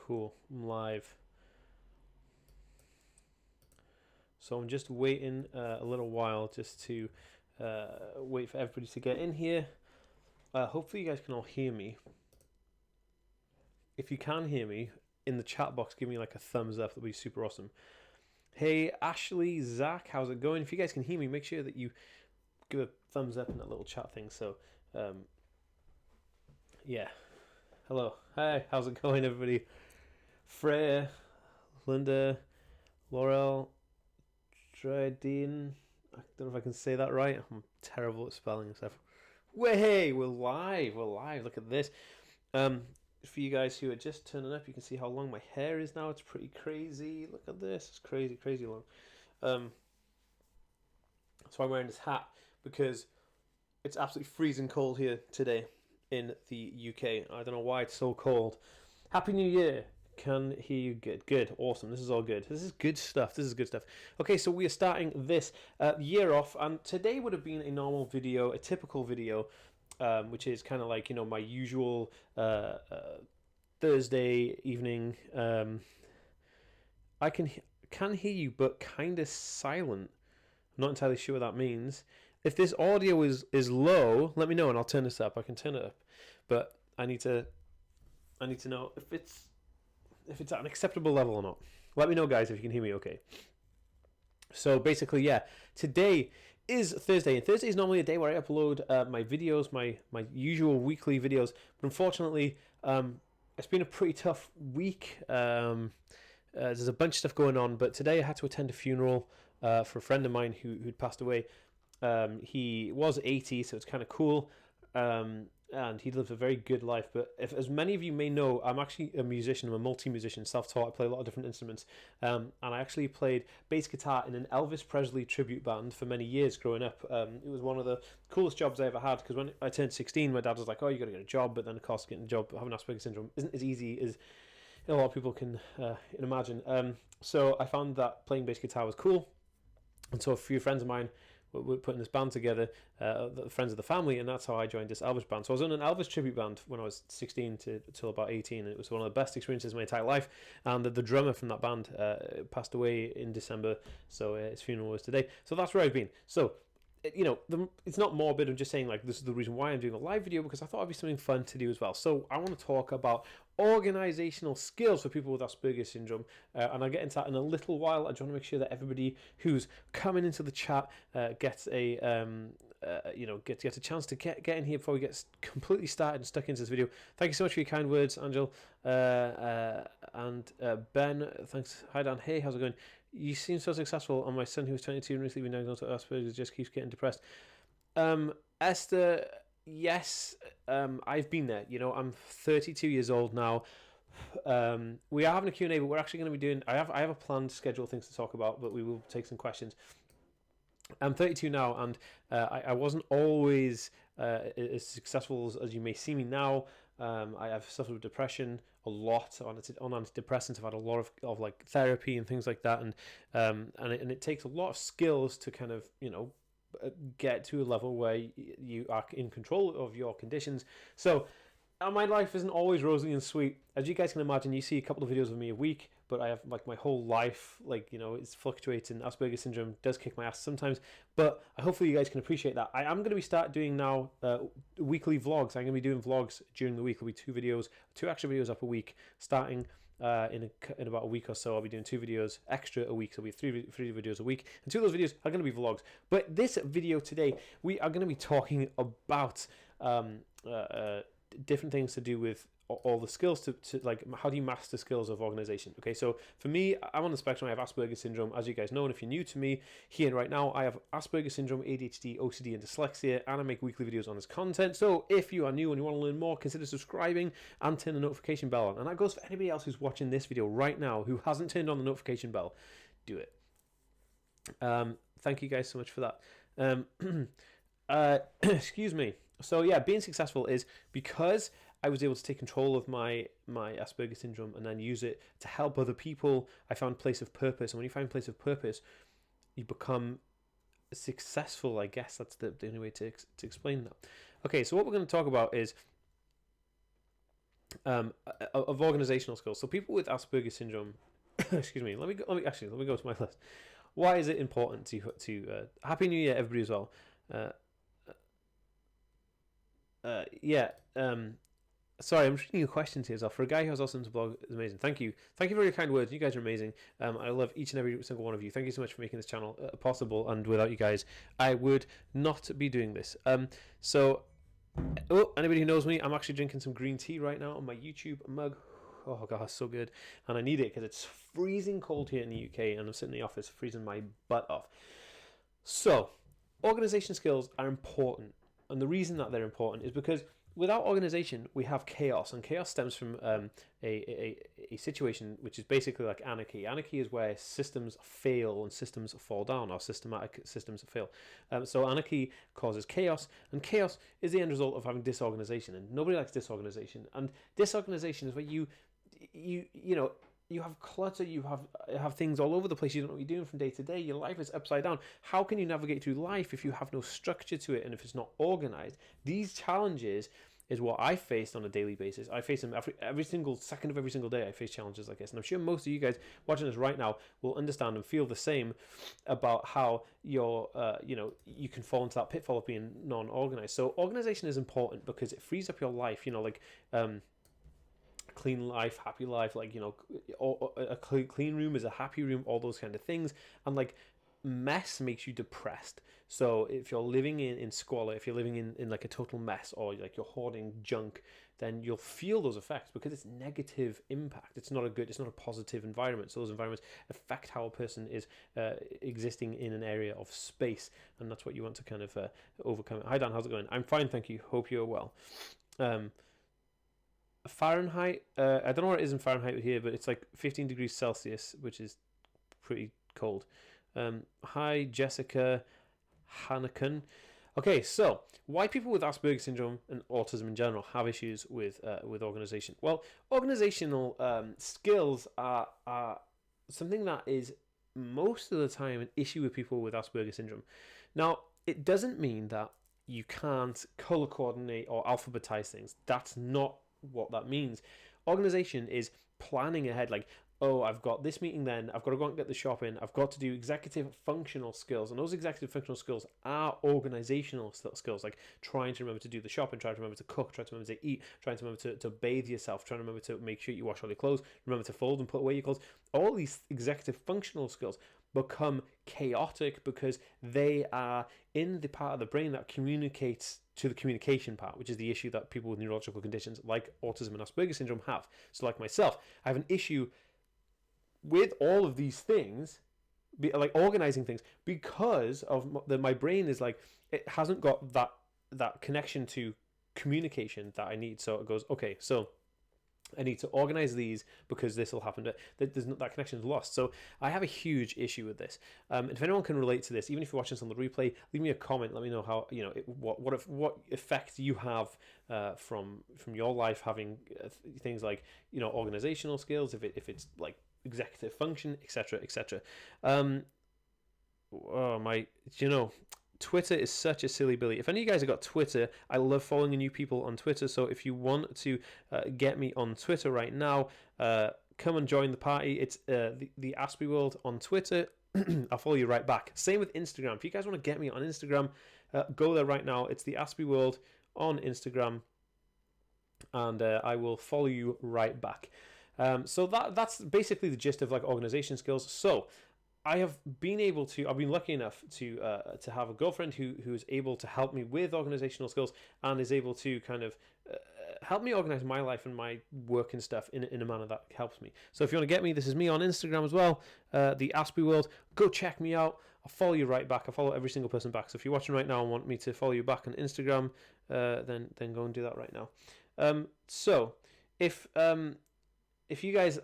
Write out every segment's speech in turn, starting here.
Cool. I'm live. So I'm just waiting a little while just to wait for everybody to get in here. Hopefully you guys can all hear me. If you can hear me, in the chat box, give me like a thumbs up. That'll be super awesome. Hey, Ashley, Zach, how's it going? If you guys can hear me, make sure that you give a thumbs up in that little chat thing. So, yeah. Hello. Hi, how's it going, everybody? Freya, Linda, Laurel, Dredin. I don't know if I can say that right. I'm terrible at spelling and stuff. Way, we're live. We're live. Look at this. For you guys who are just turning up, you can see how long my hair is now. It's pretty crazy. Look at this. It's crazy, crazy long. That's why I'm wearing this hat, because it's absolutely freezing cold here today in the UK. I don't know why it's so cold. Happy New Year. Can hear you good. Good. Awesome. This is all good. This is good stuff. This is good stuff. Okay, so we are starting this year off, and today would have been a normal video, a typical video, which is kind of like, you know, my usual Thursday evening. I can hear you, but kind of silent. I'm not entirely sure what that means. If this audio is low, let me know and I'll turn this up. I can turn it up, but I need to know if it's at an acceptable level or not. Let me know, guys, if you can hear me okay. So basically, yeah, today is Thursday, and Thursday is normally a day where I upload my videos, my usual weekly videos, but unfortunately, it's been a pretty tough week. There's a bunch of stuff going on, but today I had to attend a funeral for a friend of mine who'd passed away. He was 80, so it's kind of cool. And he lived a very good life. But as many of you may know, I'm actually a musician. I'm a multi-musician, self-taught. I play a lot of different instruments. And I actually played bass guitar in an Elvis Presley tribute band for many years growing up. It was one of the coolest jobs I ever had, because when I turned 16, my dad was like, oh, you got to get a job. But then, of course, getting a job, having Asperger's syndrome isn't as easy as a lot of people can imagine. So I found that playing bass guitar was cool. And so a few friends of mine were putting this band together, the friends of the family, and that's how I joined this Elvis band. So I was in an Elvis tribute band when I was 16 till about 18, and it was one of the best experiences of my entire life. And the drummer from that band passed away in December, so his funeral was today. So that's where I've been. So, you know, it's not morbid. I'm just saying, like, this is the reason why I'm doing a live video, because I thought it'd be something fun to do as well. So I want to talk about organizational skills for people with Asperger's syndrome, and I'll get into that in a little while. I just want to make sure that everybody who's coming into the chat gets a gets a chance to get in here before we get completely started and stuck into this video. Thank you so much for your kind words, Angel, and Ben. Thanks. Hi Dan. Hey, how's it going? You seem so successful. And my son, who was 22 and recently been diagnosed with Asperger's, just keeps getting depressed. Esther, yes, I've been there. You know, I'm 32 years old now. We are having a Q&A, but we're actually going to be doing... I have a planned schedule of things to talk about, but we will take some questions. I'm 32 now, and I wasn't always as successful as you may see me now. I have suffered with depression a lot on antidepressants. I've had a lot of like therapy and things like that, and it takes a lot of skills to kind of, you know, get to a level where you are in control of your conditions. So my life isn't always rosy and sweet. As you guys can imagine, you see a couple of videos of me a week, but I have, like, my whole life, like, you know, it's fluctuating. Asperger's syndrome does kick my ass sometimes, but hopefully you guys can appreciate that. I am going to be start doing now weekly vlogs. I'm going to be doing vlogs during the week. There'll be two extra videos up a week, starting in about a week or so. I'll be doing 2 videos extra a week, so it'll be three videos a week, and 2 of those videos are going to be vlogs. But this video today, we are going to be talking about different things to do with all the skills to like, how do you master skills of organization. Okay, so for me, I'm on the spectrum. I have Asperger's syndrome, as you guys know, and if you're new to me here right now, I have Asperger's syndrome, ADHD, OCD, and dyslexia, and I make weekly videos on this content. So if you are new and you want to learn more, consider subscribing and turn the notification bell on. And that goes for anybody else who's watching this video right now who hasn't turned on the notification bell. Do it. Thank you guys so much for that. Excuse me. So yeah, being successful is because I was able to take control of my Asperger's syndrome and then use it to help other people. I found place of purpose, and when you find place of purpose, you become successful. I guess that's the only way to explain that. Okay, so what we're going to talk about is of organizational skills. So people with Asperger's syndrome, excuse me. Let me go to my list. Why is it important to Happy New Year, everybody as well. Yeah. Sorry, I'm just reading your questions here as well. For a guy who has Autism's blog, is amazing. Thank you for your kind words. You guys are amazing. I love each and every single one of you. Thank you so much for making this channel possible. And without you guys, I would not be doing this. So, anybody who knows me, I'm actually drinking some green tea right now on my YouTube mug. Oh god, it's so good, and I need it because it's freezing cold here in the UK, and I'm sitting in the office freezing my butt off. So, organization skills are important, and the reason that they're important is because without organization, we have chaos, and chaos stems from a situation which is basically like anarchy. Anarchy is where systems fail and systems fall down, or systematic systems fail. So anarchy causes chaos, and chaos is the end result of having disorganization, and nobody likes disorganization. And disorganization is where you know, you have clutter, you have things all over the place, you don't know what you're doing from day to day, your life is upside down. How can you navigate through life if you have no structure to it and if it's not organized? These challenges is what I faced on a daily basis. I face them every single second of every single day. I face challenges like this, and I'm sure most of you guys watching this right now will understand and feel the same about how you're you can fall into that pitfall of being non-organized. So organization is important because it frees up your life, clean life, happy life, a clean room is a happy room, all those kind of things. And like mess makes you depressed. So if you're living in squalor, if you're living in like a total mess, or like you're hoarding junk, then you'll feel those effects because it's negative impact. It's not a positive environment. So those environments affect how a person is existing in an area of space, and that's what you want to kind of overcome. Hi Dan, how's it going? I'm fine, thank you. Hope you're well. Fahrenheit, I don't know what it is in Fahrenheit here, but it's like 15 degrees Celsius, which is pretty cold. Hi Jessica Hanneken. Okay, so why people with Asperger's syndrome and autism in general have issues with organization? Well, organizational skills are something that is most of the time an issue with people with Asperger's syndrome. Now, it doesn't mean that you can't color coordinate or alphabetize things. That's not what that means. Organization is planning ahead, like, oh, I've got this meeting, then I've got to go and get the shopping, I've got to do executive functional skills, and those executive functional skills are organizational skills, like trying to remember to do the shopping, trying to remember to cook, trying to remember to eat, trying to remember to bathe yourself, trying to remember to make sure you wash all your clothes, remember to fold and put away your clothes. All these executive functional skills become chaotic because they are in the part of the brain that communicates to the communication part, which is the issue that people with neurological conditions like autism and Asperger's syndrome have. So like myself, I have an issue with all of these things, like organizing things, because of my brain is like, it hasn't got that connection to communication that I need. So it goes, okay, so I need to organize these because this will happen. That connection is lost. So I have a huge issue with this. And if anyone can relate to this, even if you're watching this on the replay, leave me a comment. Let me know how, what effect you have from your life having things like, organizational skills, if it's like executive function, etc., etc. Twitter is such a silly billy. If any of you guys have got Twitter, I love following new people on Twitter. So if you want to get me on Twitter right now, come and join the party. It's the Aspie World on Twitter. I'll follow you right back. Same with Instagram. If you guys want to get me on Instagram, go there right now. It's the Aspie World on Instagram, and I will follow you right back. So that's basically the gist of like organization skills. So I've been lucky enough to have a girlfriend who is able to help me with organizational skills and is able to kind of help me organize my life and my work and stuff in a manner that helps me. So if you want to get me, this is me on Instagram as well, the Aspie World. Go check me out. I'll follow you right back. I follow every single person back. So if you're watching right now and want me to follow you back on Instagram, then go and do that right now. So if you guys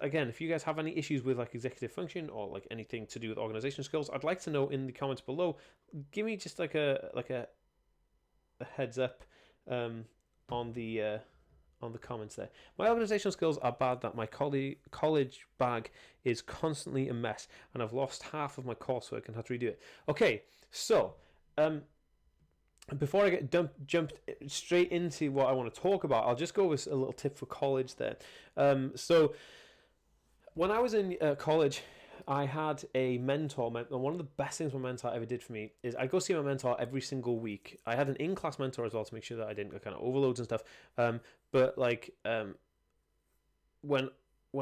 have any issues with like executive function or like anything to do with organizational skills, I'd like to know in the comments below. Give me just like a heads up on the comments there. My organizational skills are bad that my college bag is constantly a mess and I've lost half of my coursework and had to redo it. Okay, so before I jumped straight into what I want to talk about, I'll just go with a little tip for college there. So when I was in college, I had a mentor, and one of the best things my mentor ever did for me is I'd go see my mentor every single week. I had an in-class mentor as well to make sure that I didn't get kind of overloads and stuff. But like when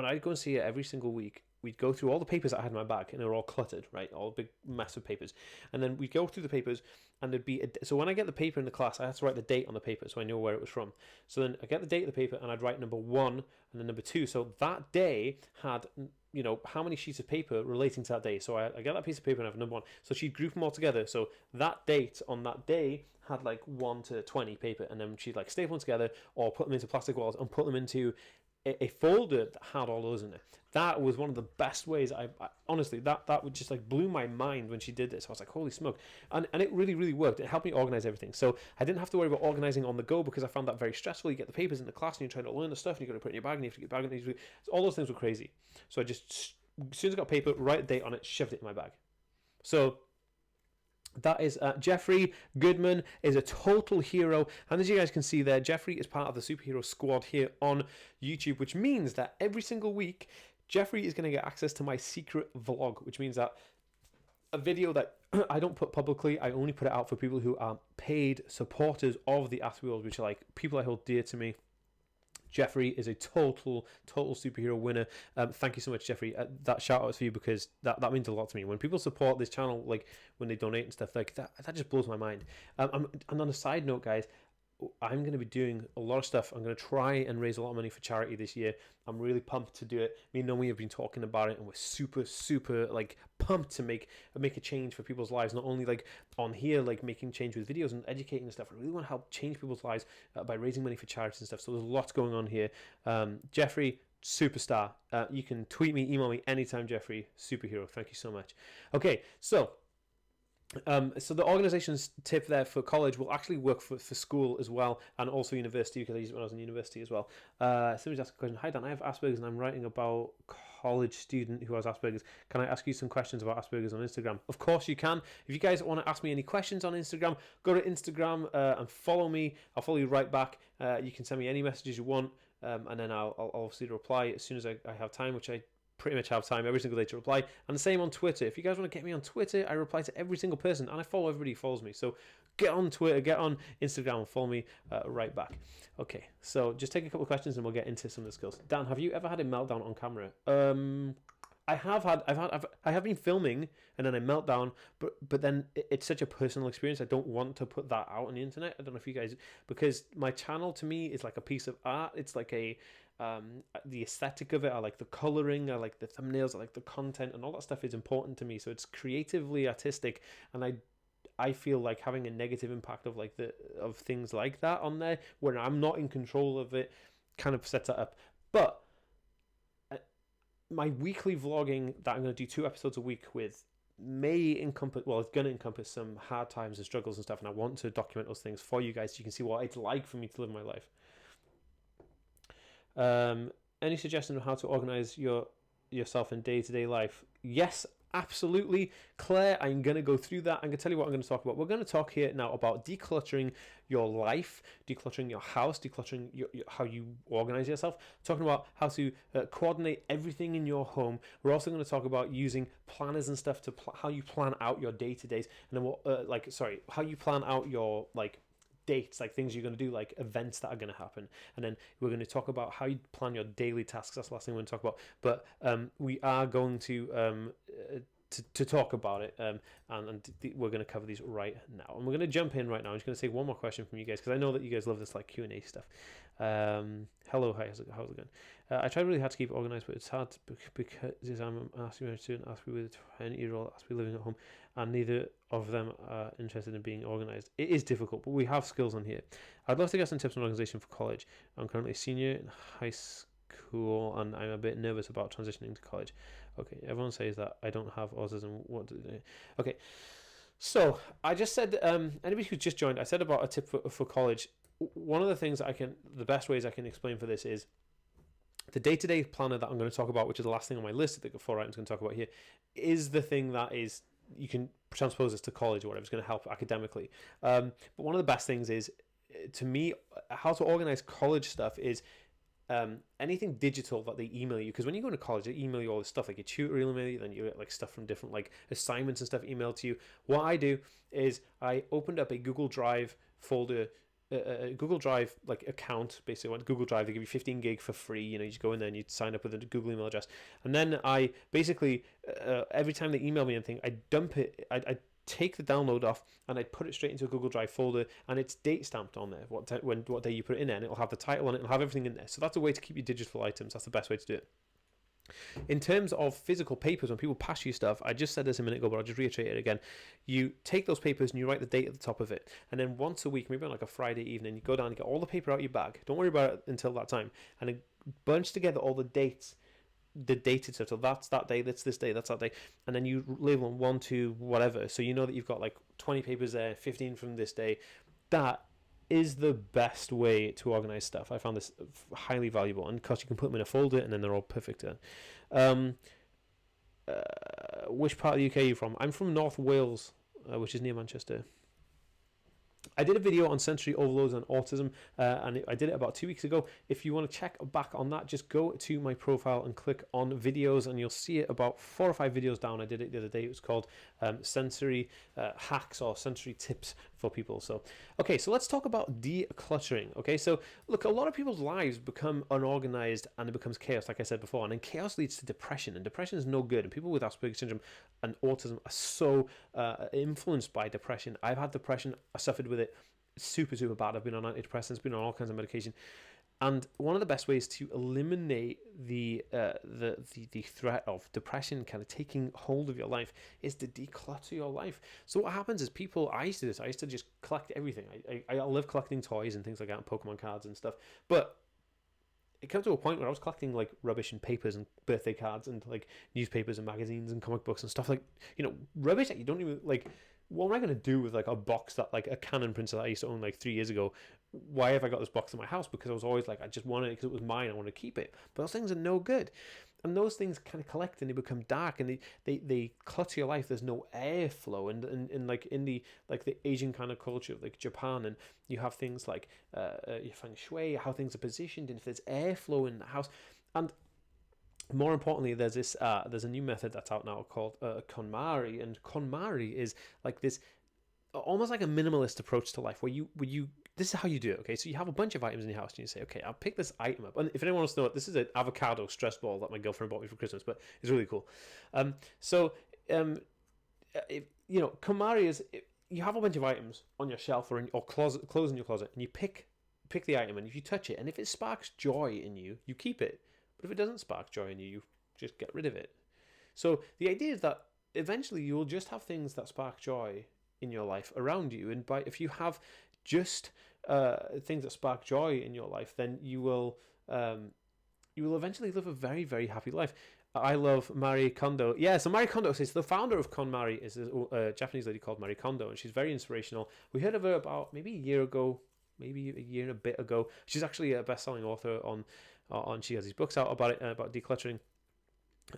I'd go and see her every single week, we'd go through all the papers I had in my bag, and they were all cluttered, right? All big, massive papers. And then we'd go through the papers, and there'd be so when I get the paper in the class, I had to write the date on the paper so I knew where it was from. So then I get the date of the paper, and I'd write number 1 and then number 2. So that day had, you know, how many sheets of paper relating to that day. So I get that piece of paper and I have number 1. So she'd group them all together. So that date on that day had like 1 to 20 paper, and then she'd like staple them together or put them into plastic walls and put them into a folder that had all those in it. That was one of the best ways. I honestly, that would just like blew my mind when she did this. I was like, holy smoke. And it really, really worked. It helped me organize everything. So I didn't have to worry about organizing on the go, because I found that very stressful. You get the papers in the class and you're trying to learn the stuff, and you got to put it in your bag, and you have to get back, and all those things were crazy. So I just, as soon as I got paper, write the date on it, shoved it in my bag. So that is Jeffrey Goodman is a total hero, and as you guys can see there, Jeffrey is part of the superhero squad here on YouTube, which means that every single week Jeffrey is going to get access to my secret vlog, which means that a video that I don't put publicly, I only put it out for people who are paid supporters of the Aspie world, which are like people I hold dear to me. Jeffrey is a total superhero winner. Thank you so much, Jeffrey. That shout out is for you, because that means a lot to me. When people support this channel, like when they donate and stuff like that, that just blows my mind. And on a side note, guys, I'm going to be doing a lot of stuff. I'm going to try and raise a lot of money for charity this year. I'm really pumped to do it. Me and Nomi have been talking about it, and we're super like pumped to make a change for people's lives. Not only like on here, like making change with videos and educating and stuff. I really want to help change people's lives by raising money for charities and stuff. So there's lots going on here. Jeffrey, superstar. You can tweet me, email me anytime, Jeffrey. Superhero. Thank you so much. Okay, so the organizations tip there for college will actually work for school as well, and also university, because I used it when I was in university as well. Somebody's asked a question. Hi Dan, I have Asperger's and I'm writing about college student who has Asperger's. Can I ask you some questions about Asperger's on Instagram? Of course you can. If you guys want to ask me any questions on Instagram, go to Instagram and follow me. I'll follow you right back. You can send me any messages you want, and then I'll obviously reply as soon as I have time, which I pretty much have time every single day to reply. And the same on Twitter. If you guys want to get me on Twitter, I reply to every single person, and I follow everybody who follows me. So get on Twitter, get on Instagram, and follow me right back. Okay, so just take a couple of questions and we'll get into some of the skills. Dan, have you ever had a meltdown on camera? I have been filming and then I melt down, but then it's such a personal experience. I don't want to put that out on the internet. I don't know if you guys, because my channel to me is like a piece of art. It's like the aesthetic of it. I like the coloring, I like the thumbnails, I like the content, and all that stuff is important to me. So it's creatively artistic, and I feel like having a negative impact of of things like that on there, when I'm not in control of it, kind of sets that up. But my weekly vlogging that I'm going to do 2 episodes a week with may encompass, well, it's going to encompass some hard times and struggles and stuff, and I want to document those things for you guys so you can see what it's like for me to live my life. Any suggestion of how to organize yourself in day-to-day life? Yes, absolutely, Claire. I'm going to go through that. I'm going to tell you what I'm going to talk about. We're going to talk here now about decluttering your life, decluttering your house, decluttering how you organize yourself, talking about how to coordinate everything in your home. We're also going to talk about using planners and stuff to how you plan out your day-to-days, and then how you plan out your dates, like things you're going to do, like events that are going to happen. And then we're going to talk about how you plan your daily tasks. That's the last thing we're going to talk about, but we are going to talk about it, and we're going to cover these right now, and we're going to jump in right now. I'm just going to take one more question from you guys, because I know that you guys love this like Q&A stuff. Hello, hi, how's it going? I tried really hard to keep it organized, but it's hard because I'm asking a student, Aspie with a 20-year-old, Aspie living at home, and neither of them are interested in being organized. It is difficult, but we have skills on here. I'd love to get some tips on organization for college. I'm currently a senior in high school, and I'm a bit nervous about transitioning to college. Okay, everyone says that I don't have autism. What do they do? Okay, so I just said, anybody who's just joined, I said about a tip for college. One of the things the best ways I can explain for this is the day-to-day planner that I'm going to talk about, which is the last thing on my list that the 4 items going to talk about here, is the thing that is, you can transpose this to college or whatever. It's going to help academically. But one of the best things is, to me, how to organize college stuff is anything digital that they email you. Because when you go to college, they email you all this stuff, like your tutor will email you, then you get like stuff from different like assignments and stuff emailed to you. What I do is I opened up a Google Drive folder, a Google Drive like account. Basically, on Google Drive, they give you 15 gig for free. You just go in there and you sign up with a Google email address, and then I basically every time they email me anything, I dump it. I take the download off and I put it straight into a Google Drive folder, and it's date stamped on there what day you put it in there, and it'll have the title on it, it'll have everything in there. So that's a way to keep your digital items. That's the best way to do it. In terms of physical papers, when people pass you stuff, I just said this a minute ago, but I'll just reiterate it again. You take those papers and you write the date at the top of it, and then once a week, maybe on like a Friday evening, you go down and get all the paper out of your bag. Don't worry about it until that time, and then bunch together all the dates, the dated stuff. So that's that day, that's this day, that's that day, and then you label them 1, 2, whatever. So you know that you've got like 20 papers there, 15 from this day. That is the best way to organize stuff. I found this highly valuable, and because you can put them in a folder and then they're all perfect. Which part of the UK are you from? I'm from North Wales, which is near Manchester. I did a video on sensory overloads and autism, and I did it about 2 weeks ago. If you want to check back on that, just go to my profile and click on videos, and you'll see it about 4 or 5 videos down. I did it the other day. It was called sensory hacks or sensory tips for people. So, okay, so let's talk about decluttering. Okay, so look, a lot of people's lives become unorganized and it becomes chaos, like I said before, and then chaos leads to depression, and depression is no good. And people with Asperger's syndrome and autism are so influenced by depression. I've had depression. I suffered with it super bad. I've been on antidepressants, been on all kinds of medication, and one of the best ways to eliminate the threat of depression kind of taking hold of your life is to declutter your life. So what happens is I used to do this. I used to just collect everything. I love collecting toys and things like that, and Pokemon cards and stuff, but it came to a point where I was collecting like rubbish and papers and birthday cards and like newspapers and magazines and comic books and stuff, like, rubbish that you don't even like. What am I going to do with like a box that like a Canon printer that I used to own like 3 years ago? Why have I got this box in my house? Because I was always like, I just wanted it because it was mine. I want to keep it. But those things are no good. And those things kind of collect and they become dark, and they clutter your life. There's no airflow. And like in the Asian kind of culture, like Japan, and you have things like your feng shui, how things are positioned, and if there's airflow in the house. And more importantly, there's a new method that's out now called KonMari, and KonMari is like this, almost like a minimalist approach to life, where you this is how you do it. Okay, so you have a bunch of items in your house, and you say, okay, I'll pick this item up. And if anyone wants to know it, this is an avocado stress ball that my girlfriend bought me for Christmas, but it's really cool. KonMari is, you have a bunch of items on your shelf or clothes in your closet, and you pick the item, and if you touch it, and if it sparks joy in you, you keep it. But if it doesn't spark joy in you, you just get rid of it. So the idea is that eventually you will just have things that spark joy in your life around you. And if you have just things that spark joy in your life, then you will eventually live a very, very happy life. I love Marie Kondo. Yeah, so Marie Kondo says the founder of KonMari is a Japanese lady called Marie Kondo, and she's very inspirational. We heard of her about maybe a year and a bit ago. She's actually a best-selling author on she has these books out about it, about decluttering.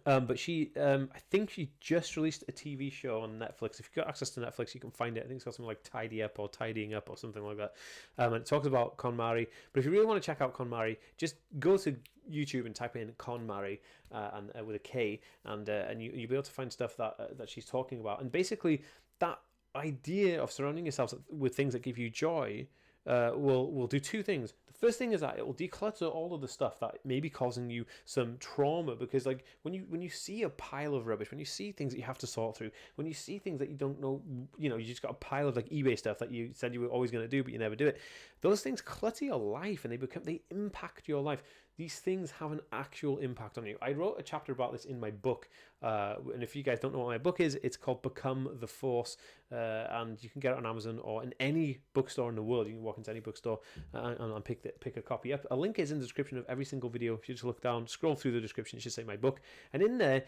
But she, I think she just released a TV show on Netflix. If you've got access to Netflix, you can find it. I think it's got something like Tidy Up or Tidying Up or something like that. And it talks about KonMari. But if you really want to check out KonMari, just go to YouTube and type in KonMari and with a K, and you'll be able to find stuff that she's talking about. And basically, that idea of surrounding yourself with things that give you joy will do two things. The first thing is that it will declutter all of the stuff that may be causing you some trauma, because like when you see a pile of rubbish, when you see things that you have to sort through, when you see things that you don't know, you just got a pile of like eBay stuff that you said you were always going to do but you never do it, those things clutter your life and they impact your life. These things have an actual impact on you. I wrote a chapter about this in my book, and if you guys don't know what my book is, it's called Become the Force, and you can get it on Amazon or in any bookstore in the world. You can walk into any bookstore and pick a copy up. A link is in the description of every single video. If you just look down, scroll through the description, it should say my book, and in there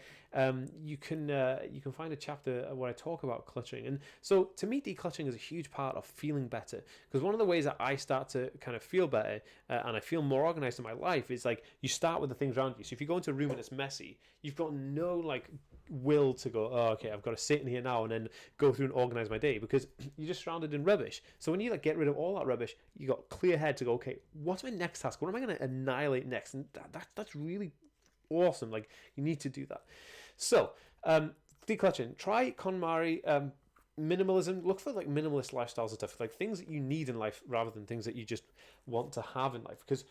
you can find a chapter where I talk about cluttering. And so to me, decluttering is a huge part of feeling better, because one of the ways that I start to kind of feel better and I feel more organized in my life is like you start with the things around you. So if you go into a room and it's messy, you've got no like will to go, oh, okay, I've got to sit in here now and then go through and organize my day, because you're just surrounded in rubbish. So when you like get rid of all that rubbish, you got clear head to go, okay, what's my next task? What am I going to annihilate next? And that's really awesome. Like, you need to do that. So decluttering, try KonMari. Minimalism, look for like minimalist lifestyles and stuff, like things that you need in life rather than things that you just want to have in life, because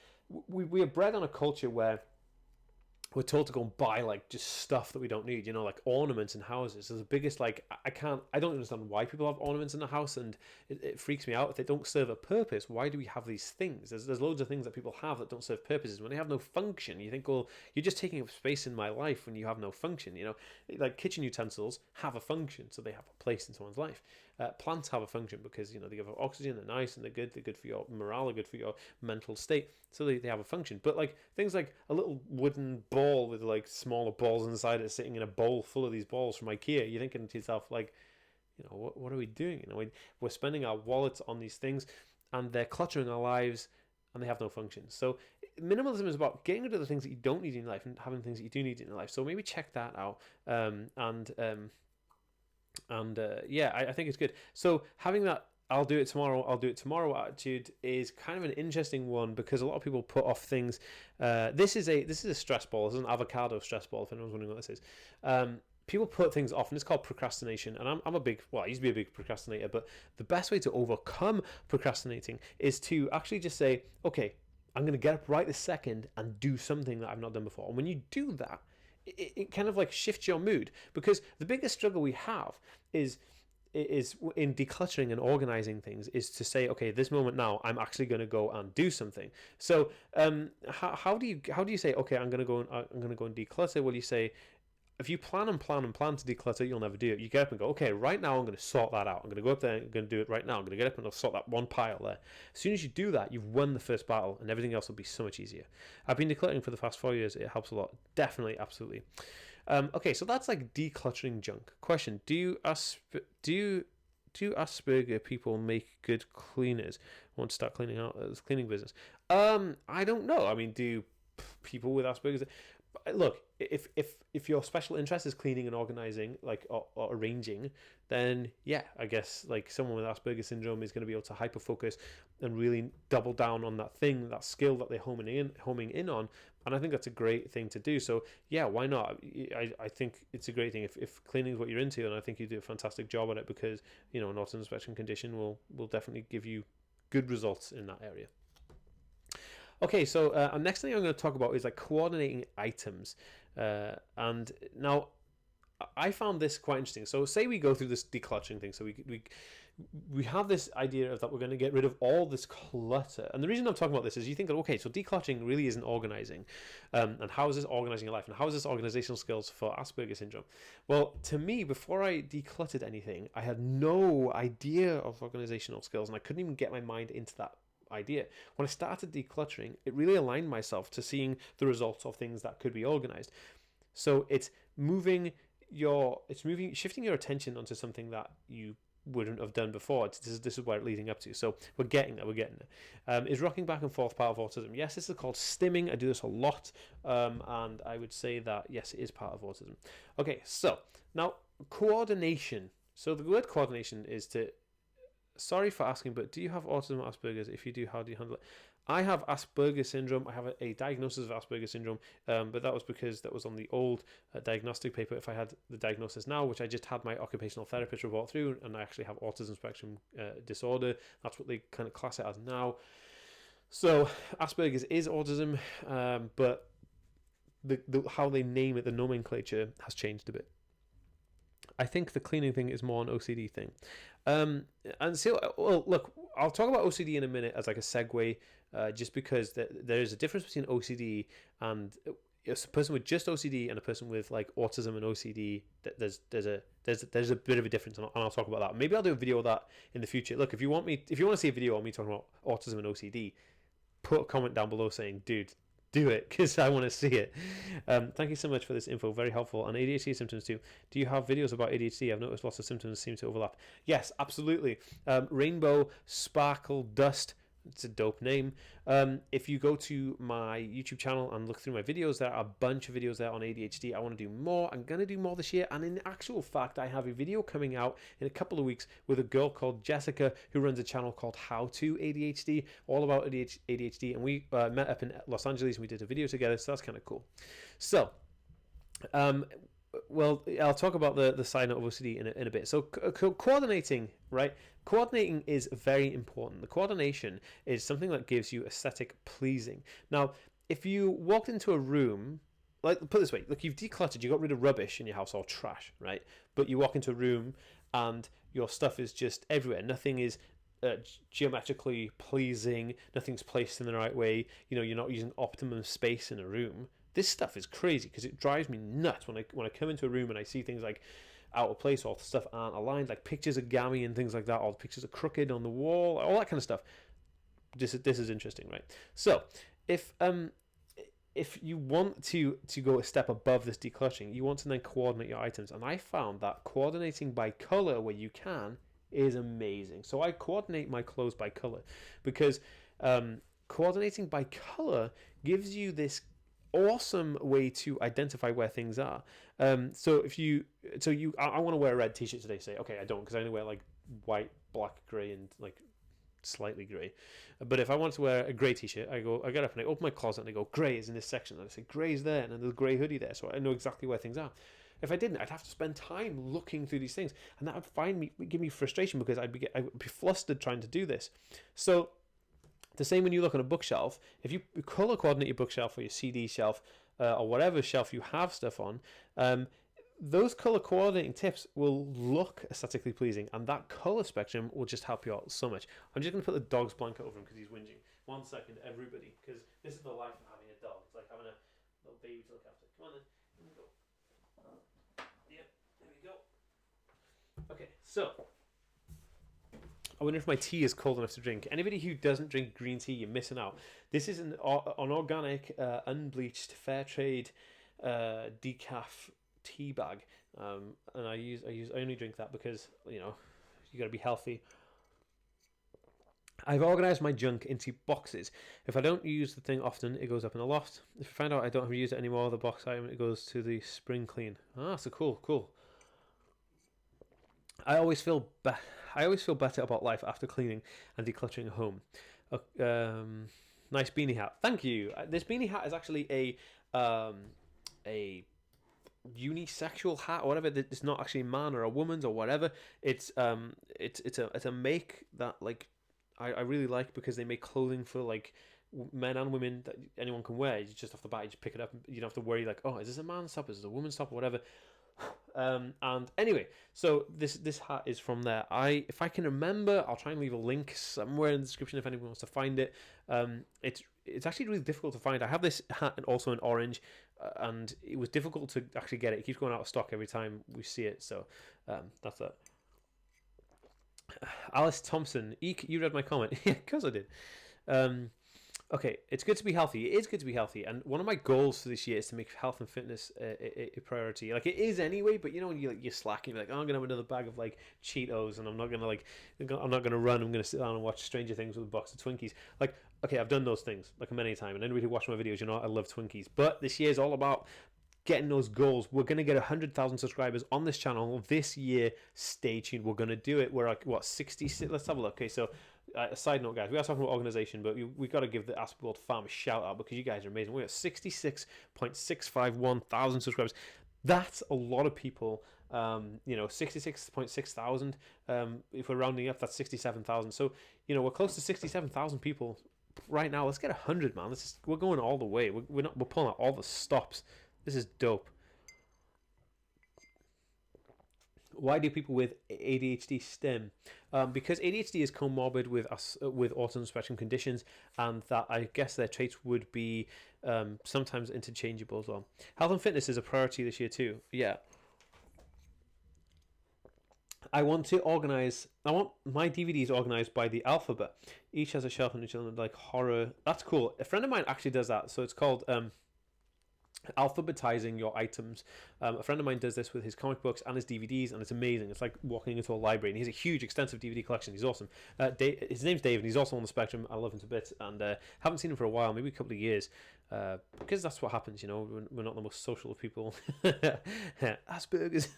we are bred on a culture where we're told to go and buy like just stuff that we don't need, like ornaments in houses. So the biggest, like, I don't understand why people have ornaments in the house, and it freaks me out. If they don't serve a purpose, why do we have these things? There's loads of things that people have that don't serve purposes. When they have no function, you think, well, you're just taking up space in my life when you have no function. Like kitchen utensils have a function, so they have a place in someone's life. Plants have a function because they give oxygen, they're nice, and they're good for your morale, they're good for your mental state, so they have a function. But like things like a little wooden ball with like smaller balls inside it, sitting in a bowl full of these balls from IKEA, you're thinking to yourself, like, what are we doing? We're spending our wallets on these things, and they're cluttering our lives, and they have no function. So minimalism is about getting rid of the things that you don't need in your life and having things that you do need in your life. So maybe check that out. I think it's good. So having that I'll do it tomorrow attitude is kind of an interesting one, because a lot of people put off things. This is a stress ball. This is an avocado stress ball, if anyone's wondering what this is. People put things off, and it's called procrastination. And I used to be a big procrastinator, but the best way to overcome procrastinating is to actually just say, okay, I'm going to get up right this second and do something that I've not done before. And when you do that, it kind of like shifts your mood, because the biggest struggle we have is in decluttering and organizing things is to say, okay, this moment now I'm actually going to go and do something. So how do you say, okay, I'm going to go and declutter? Well, you say, if you plan to declutter, you'll never do it. You get up and go, okay, right now I'm going to sort that out. I'm going to go up there and I'm going to do it right now. I'm going to get up and I'll sort that one pile there. As soon as you do that, you've won the first battle, and everything else will be so much easier. I've been decluttering for the past 4 years. It helps a lot. Definitely, absolutely. Okay, so that's like decluttering junk. Question: Do Asperger people make good cleaners? I want to start cleaning out this cleaning business. I don't know. I mean, do people with Asperger's? Look, if your special interest is cleaning and organizing, like or arranging, then yeah, I guess like someone with Asperger's syndrome is going to be able to hyper focus and really double down on that skill that they're homing in on. And I think that's a great thing to do. So yeah, why not? I think it's a great thing if cleaning is what you're into, and I think you do a fantastic job at it, because an autism spectrum condition will definitely give you good results in that area. Okay, so next thing I'm going to talk about is like coordinating items. And now I found this quite interesting. So say we go through this decluttering thing. So we have this idea of that we're going to get rid of all this clutter. And the reason I'm talking about this is you think, okay, so decluttering really isn't organizing. And how is this organizing your life? And how is this organizational skills for Asperger's syndrome? Well, to me, before I decluttered anything, I had no idea of organizational skills, and I couldn't even get my mind into that idea. When I started decluttering, it really aligned myself to seeing the results of things that could be organized. So it's shifting your attention onto something that you wouldn't have done before. This is where it's leading up to. So we're getting there. Is rocking back and forth part of autism? Yes, this is called stimming. I do this a lot, and I would say that yes, it is part of autism. Okay, so now coordination. So the word coordination is to. Sorry for asking, but do you have autism or Asperger's? If you do, how do you handle it? I have Asperger's syndrome. I have a diagnosis of Asperger's syndrome, but that was because that was on the old diagnostic paper. If I had the diagnosis now, which I just had my occupational therapist report through, and I actually have autism spectrum disorder, that's what they kind of class it as now. So Asperger's is autism, but the how they name it, the nomenclature has changed a bit. I think the cleaning thing is more an OCD thing. And so, well, look, I'll talk about OCD in a minute as like a segue, just because there's a difference between OCD and a person with just OCD and a person with like autism and OCD. There's a bit of a difference, and I'll talk about that. Maybe I'll do a video of that in the future. Look, if you want to see a video of me talking about autism and OCD, put a comment down below saying, dude, do it, because I want to see it. Thank you so much for this info, very helpful. And ADHD symptoms too. Do you have videos about ADHD? I've noticed lots of symptoms seem to overlap. Yes, absolutely. Rainbow, sparkle, dust, It's a dope name. If you go to my YouTube channel and look through my videos, there are a bunch of videos there on ADHD. I want to do more. I'm going to do more this year. And in actual fact, I have a video coming out in a couple of weeks with a girl called Jessica who runs a channel called How To ADHD, all about ADHD. And we met up in Los Angeles and we did a video together. So that's kind of cool. So, well, I'll talk about the side note of OCD in a bit. So coordinating, right? Coordinating is very important. The coordination is something that gives you aesthetic pleasing. Now, if you walked into a room, like, put it this way, look, you've decluttered, you got rid of rubbish in your house or trash, right? But you walk into a room and your stuff is just everywhere. Nothing is geometrically pleasing. Nothing's placed in the right way. You know, you're not using optimum space in a room. This stuff is crazy because it drives me nuts when I come into a room and I see things like out of place or stuff aren't aligned, like pictures are gammy and things like that, or the pictures are crooked on the wall, all that kind of stuff. This is interesting, right? So if you want to go a step above this decluttering, you want to then coordinate your items, and I found that coordinating by color where you can is amazing. So I coordinate my clothes by color because coordinating by color gives you this awesome way to identify where things are. So I want to wear a red t-shirt today. Say, okay, I don't, because I only wear like white, black, grey, and like slightly grey. But if I want to wear a grey t-shirt, I get up and I open my closet and I go, grey is in this section, and I say grey is there, and then there's a grey hoodie there, so I know exactly where things are. If I didn't, I'd have to spend time looking through these things, and that would give me frustration because I'd be flustered trying to do this. So the same when you look on a bookshelf, if you color coordinate your bookshelf or your CD shelf or whatever shelf you have stuff on, those color coordinating tips will look aesthetically pleasing, and that color spectrum will just help you out so much. I'm just going to put the dog's blanket over him because he's whinging. 1 second, everybody, because this is the life of having a dog. It's like having a little baby to look after. Come on then, here we go. Yep, there we go. Okay, so I wonder if my tea is cold enough to drink. Anybody who doesn't drink green tea, you're missing out. This is an organic, unbleached, fair trade, decaf tea bag, and I only drink that because you got to be healthy. I've organised my junk into boxes. If I don't use the thing often, it goes up in the loft. If I find out I don't have to use it anymore, the box item, it goes to the spring clean. So cool. I always feel better about life after cleaning and decluttering a home. Nice beanie hat. Thank you. This beanie hat is actually a unisexual hat or whatever. It's not actually a man or a woman's or whatever. It's a make that like I really like because they make clothing for like men and women that anyone can wear. You just off the bat, you just pick it up. You don't have to worry like, oh, is this a man's top? Is this a woman's top? Or whatever. And anyway, so this hat is from there. If I can remember, I'll try and leave a link somewhere in the description if anyone wants to find it. It's actually really difficult to find. I have this hat also in orange, and it was difficult to actually get it. It keeps going out of stock every time we see it. So that's that. Alice Thompson, Eek, you read my comment. Yeah, of course I did. Okay, it's good to be healthy. It is good to be healthy, and one of my goals for this year is to make health and fitness a priority. Like it is anyway, but when you're slacking, you're like, oh, I'm gonna have another bag of like Cheetos, and I'm not gonna run. I'm gonna sit down and watch Stranger Things with a box of Twinkies. Like, okay, I've done those things like many a time, and anybody who watched my videos, I love Twinkies. But this year is all about getting those goals. We're going to get 100,000 subscribers on this channel this year. Stay tuned. We're going to do it. We're like, 60? Let's have a look. Okay, so a side note, guys. We are talking about organisation, but we got to give the Aspie World Farm a shout out because you guys are amazing. We're at 66.651 thousand subscribers. That's a lot of people. 66.6 thousand. If we're rounding up, that's 67,000. So, we're close to 67,000 people right now. Let's get 100, man. We're going all the way. We're pulling out all the stops. This is dope. Why do people with ADHD stim? Because ADHD is comorbid with autism spectrum conditions, and that I guess their traits would be sometimes interchangeable as well. Health and fitness is a priority this year too. Yeah. I want my DVDs organized by the alphabet. Each has a shelf and each other like horror. That's cool. A friend of mine actually does that. So it's called alphabetizing your items. A friend of mine does this with his comic books and his DVDs, and it's amazing. It's like walking into a library, and he has a huge, extensive DVD collection. He's awesome. His name's Dave, and he's also on the spectrum. I love him to bits, and haven't seen him for a while, maybe a couple of years, because that's what happens, you know. We're not the most social of people. Asperger's.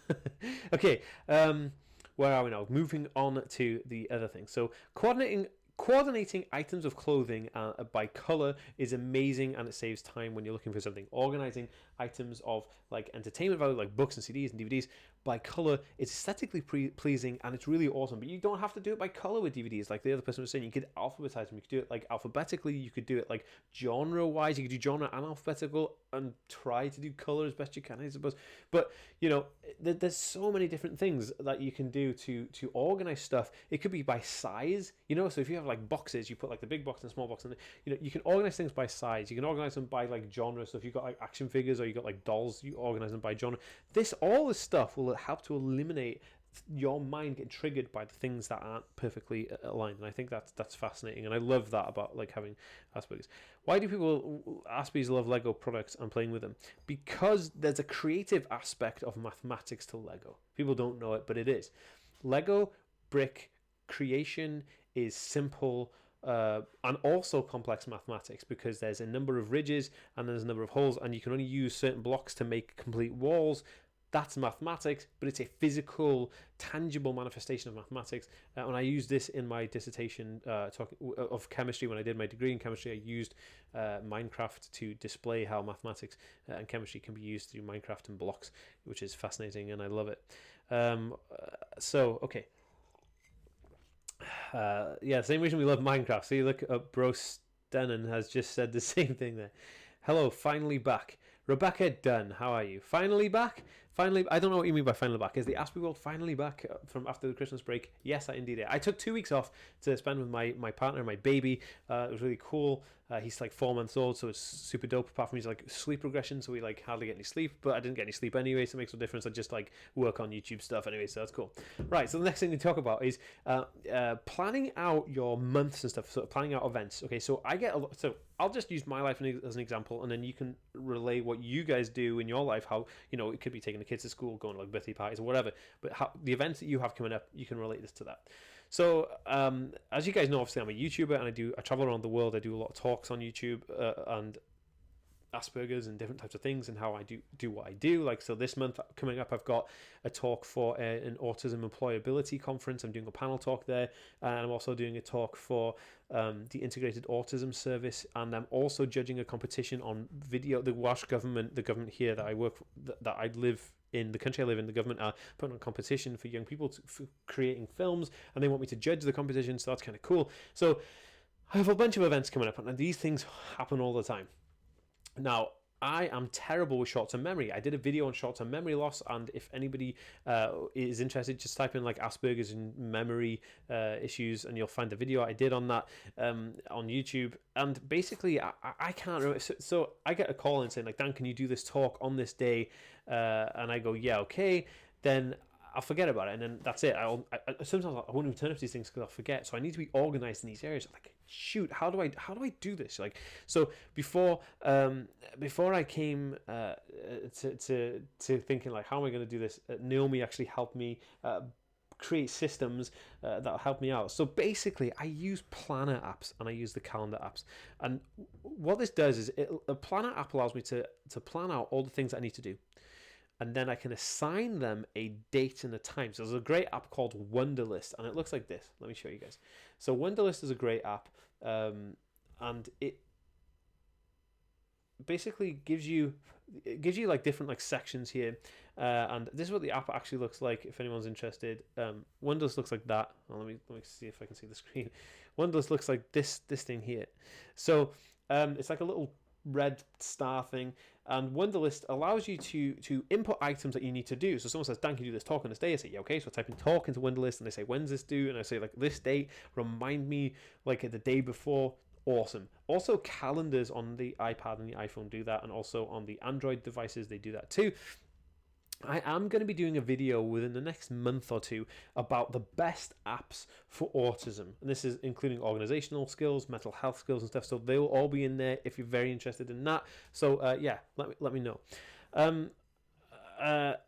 Okay, where are we now? Moving on to the other thing. So coordinating items of clothing by color is amazing, and it saves time when you're looking for something. Organizing items of like entertainment value, like books and CDs and DVDs, by color is aesthetically pleasing, and it's really awesome. But you don't have to do it by color with DVDs. Like the other person was saying, you could alphabetize them. You could do it like alphabetically. You could do it like genre wise. You could do genre and alphabetical, and try to do color as best you can, I suppose. But you know, there's so many different things that you can do to organize stuff. It could be by size, you know. So if you have like boxes, you put like the big box and small box, and you know, you can organize things by size. You can organize them by like genre. So if you've got like action figures, or you got like dolls, you organize them by genre. All this stuff will help to eliminate your mind getting triggered by the things that aren't perfectly aligned, and I think that's fascinating, and I love that about like having Asperger's. Why do people Aspies love Lego products and playing with them? Because there's a creative aspect of mathematics to Lego. People don't know it, but it is. Lego brick creation is simple and also complex mathematics, because there's a number of ridges and there's a number of holes, and you can only use certain blocks to make complete walls. That's mathematics, but it's a physical, tangible manifestation of mathematics. When I used this in my dissertation of chemistry, when I did my degree in chemistry, I used Minecraft to display how mathematics and chemistry can be used through Minecraft and blocks, which is fascinating, and I love it. Okay. Same reason we love Minecraft. See, look, Bro Stennen has just said the same thing there. Hello, finally back. Rebecca Dunn, how are you? Finally back? Finally, I don't know what you mean by finally back. Is the Aspie world finally back from after the Christmas break? Yes, I indeed. I took 2 weeks off to spend with my partner, my baby. It was really cool. He's like 4 months old, so it's super dope. Apart from his like sleep regression, so we like hardly get any sleep. But I didn't get any sleep anyway, so it makes no difference. I just like work on YouTube stuff anyway, so that's cool. Right, so the next thing to talk about is planning out your months and stuff. So planning out events. Okay, so I get a lot. So I'll just use my life as an example, and then you can relay what you guys do in your life. How, you know, it could be taking the kids to school, going to like birthday parties or whatever. But how the events that you have coming up, you can relate this to that. So as you guys know, obviously I'm a YouTuber, and I travel around the world. I do a lot of talks on YouTube and Asperger's and different types of things, and how I do what I do. Like, so this month coming up, I've got a talk for an autism employability conference. I'm doing a panel talk there, and I'm also doing a talk for the integrated autism service, and I'm also judging a competition on video. The Welsh government, the government here that I work for, that I live in, the country I live in, the government are putting on a competition for young people for creating films, and they want me to judge the competition, so that's kind of cool. So I have a bunch of events coming up, and these things happen all the time. Now, I am terrible with short-term memory. I did a video on short-term memory loss, and if anybody is interested, just type in like Asperger's and memory issues, and you'll find the video I did on that on YouTube. And basically, I can't remember. So I get a call in saying like, Dan, can you do this talk on this day? And I go, yeah, okay. Then I'll forget about it, and then that's it. Sometimes I won't even turn up to these things because I'll forget. So I need to be organized in these areas. I'm like, shoot, how do I do this? Like, so before I came to thinking like, how am I going to do this? Naomi actually helped me create systems that help me out. So basically, I use planner apps and I use the calendar apps. And what this does is a planner app allows me to plan out all the things that I need to do. And then I can assign them a date and a time. So there's a great app called Wunderlist, and it looks like this. Let me show you guys. So Wunderlist is a great app, and it basically gives you like different like sections here. And this is what the app actually looks like. If anyone's interested, Wunderlist looks like that. Well, let me see if I can see the screen. Wunderlist looks like this thing here. So it's like a little red star thing, and Wunderlist allows you to input items that you need to do. So someone says, Dan, can you do this talk on this day? I say, yeah, okay. So I type in talk into Wunderlist, and they say, when's this due? And I say like this date, remind me like the day before. Awesome. Also calendars on the iPad and the iPhone do that, and also on the Android devices they do that too. I am going to be doing a video within the next month or two about the best apps for autism. And this is including organizational skills, mental health skills and stuff. So they will all be in there if you're very interested in that. So yeah, let me know.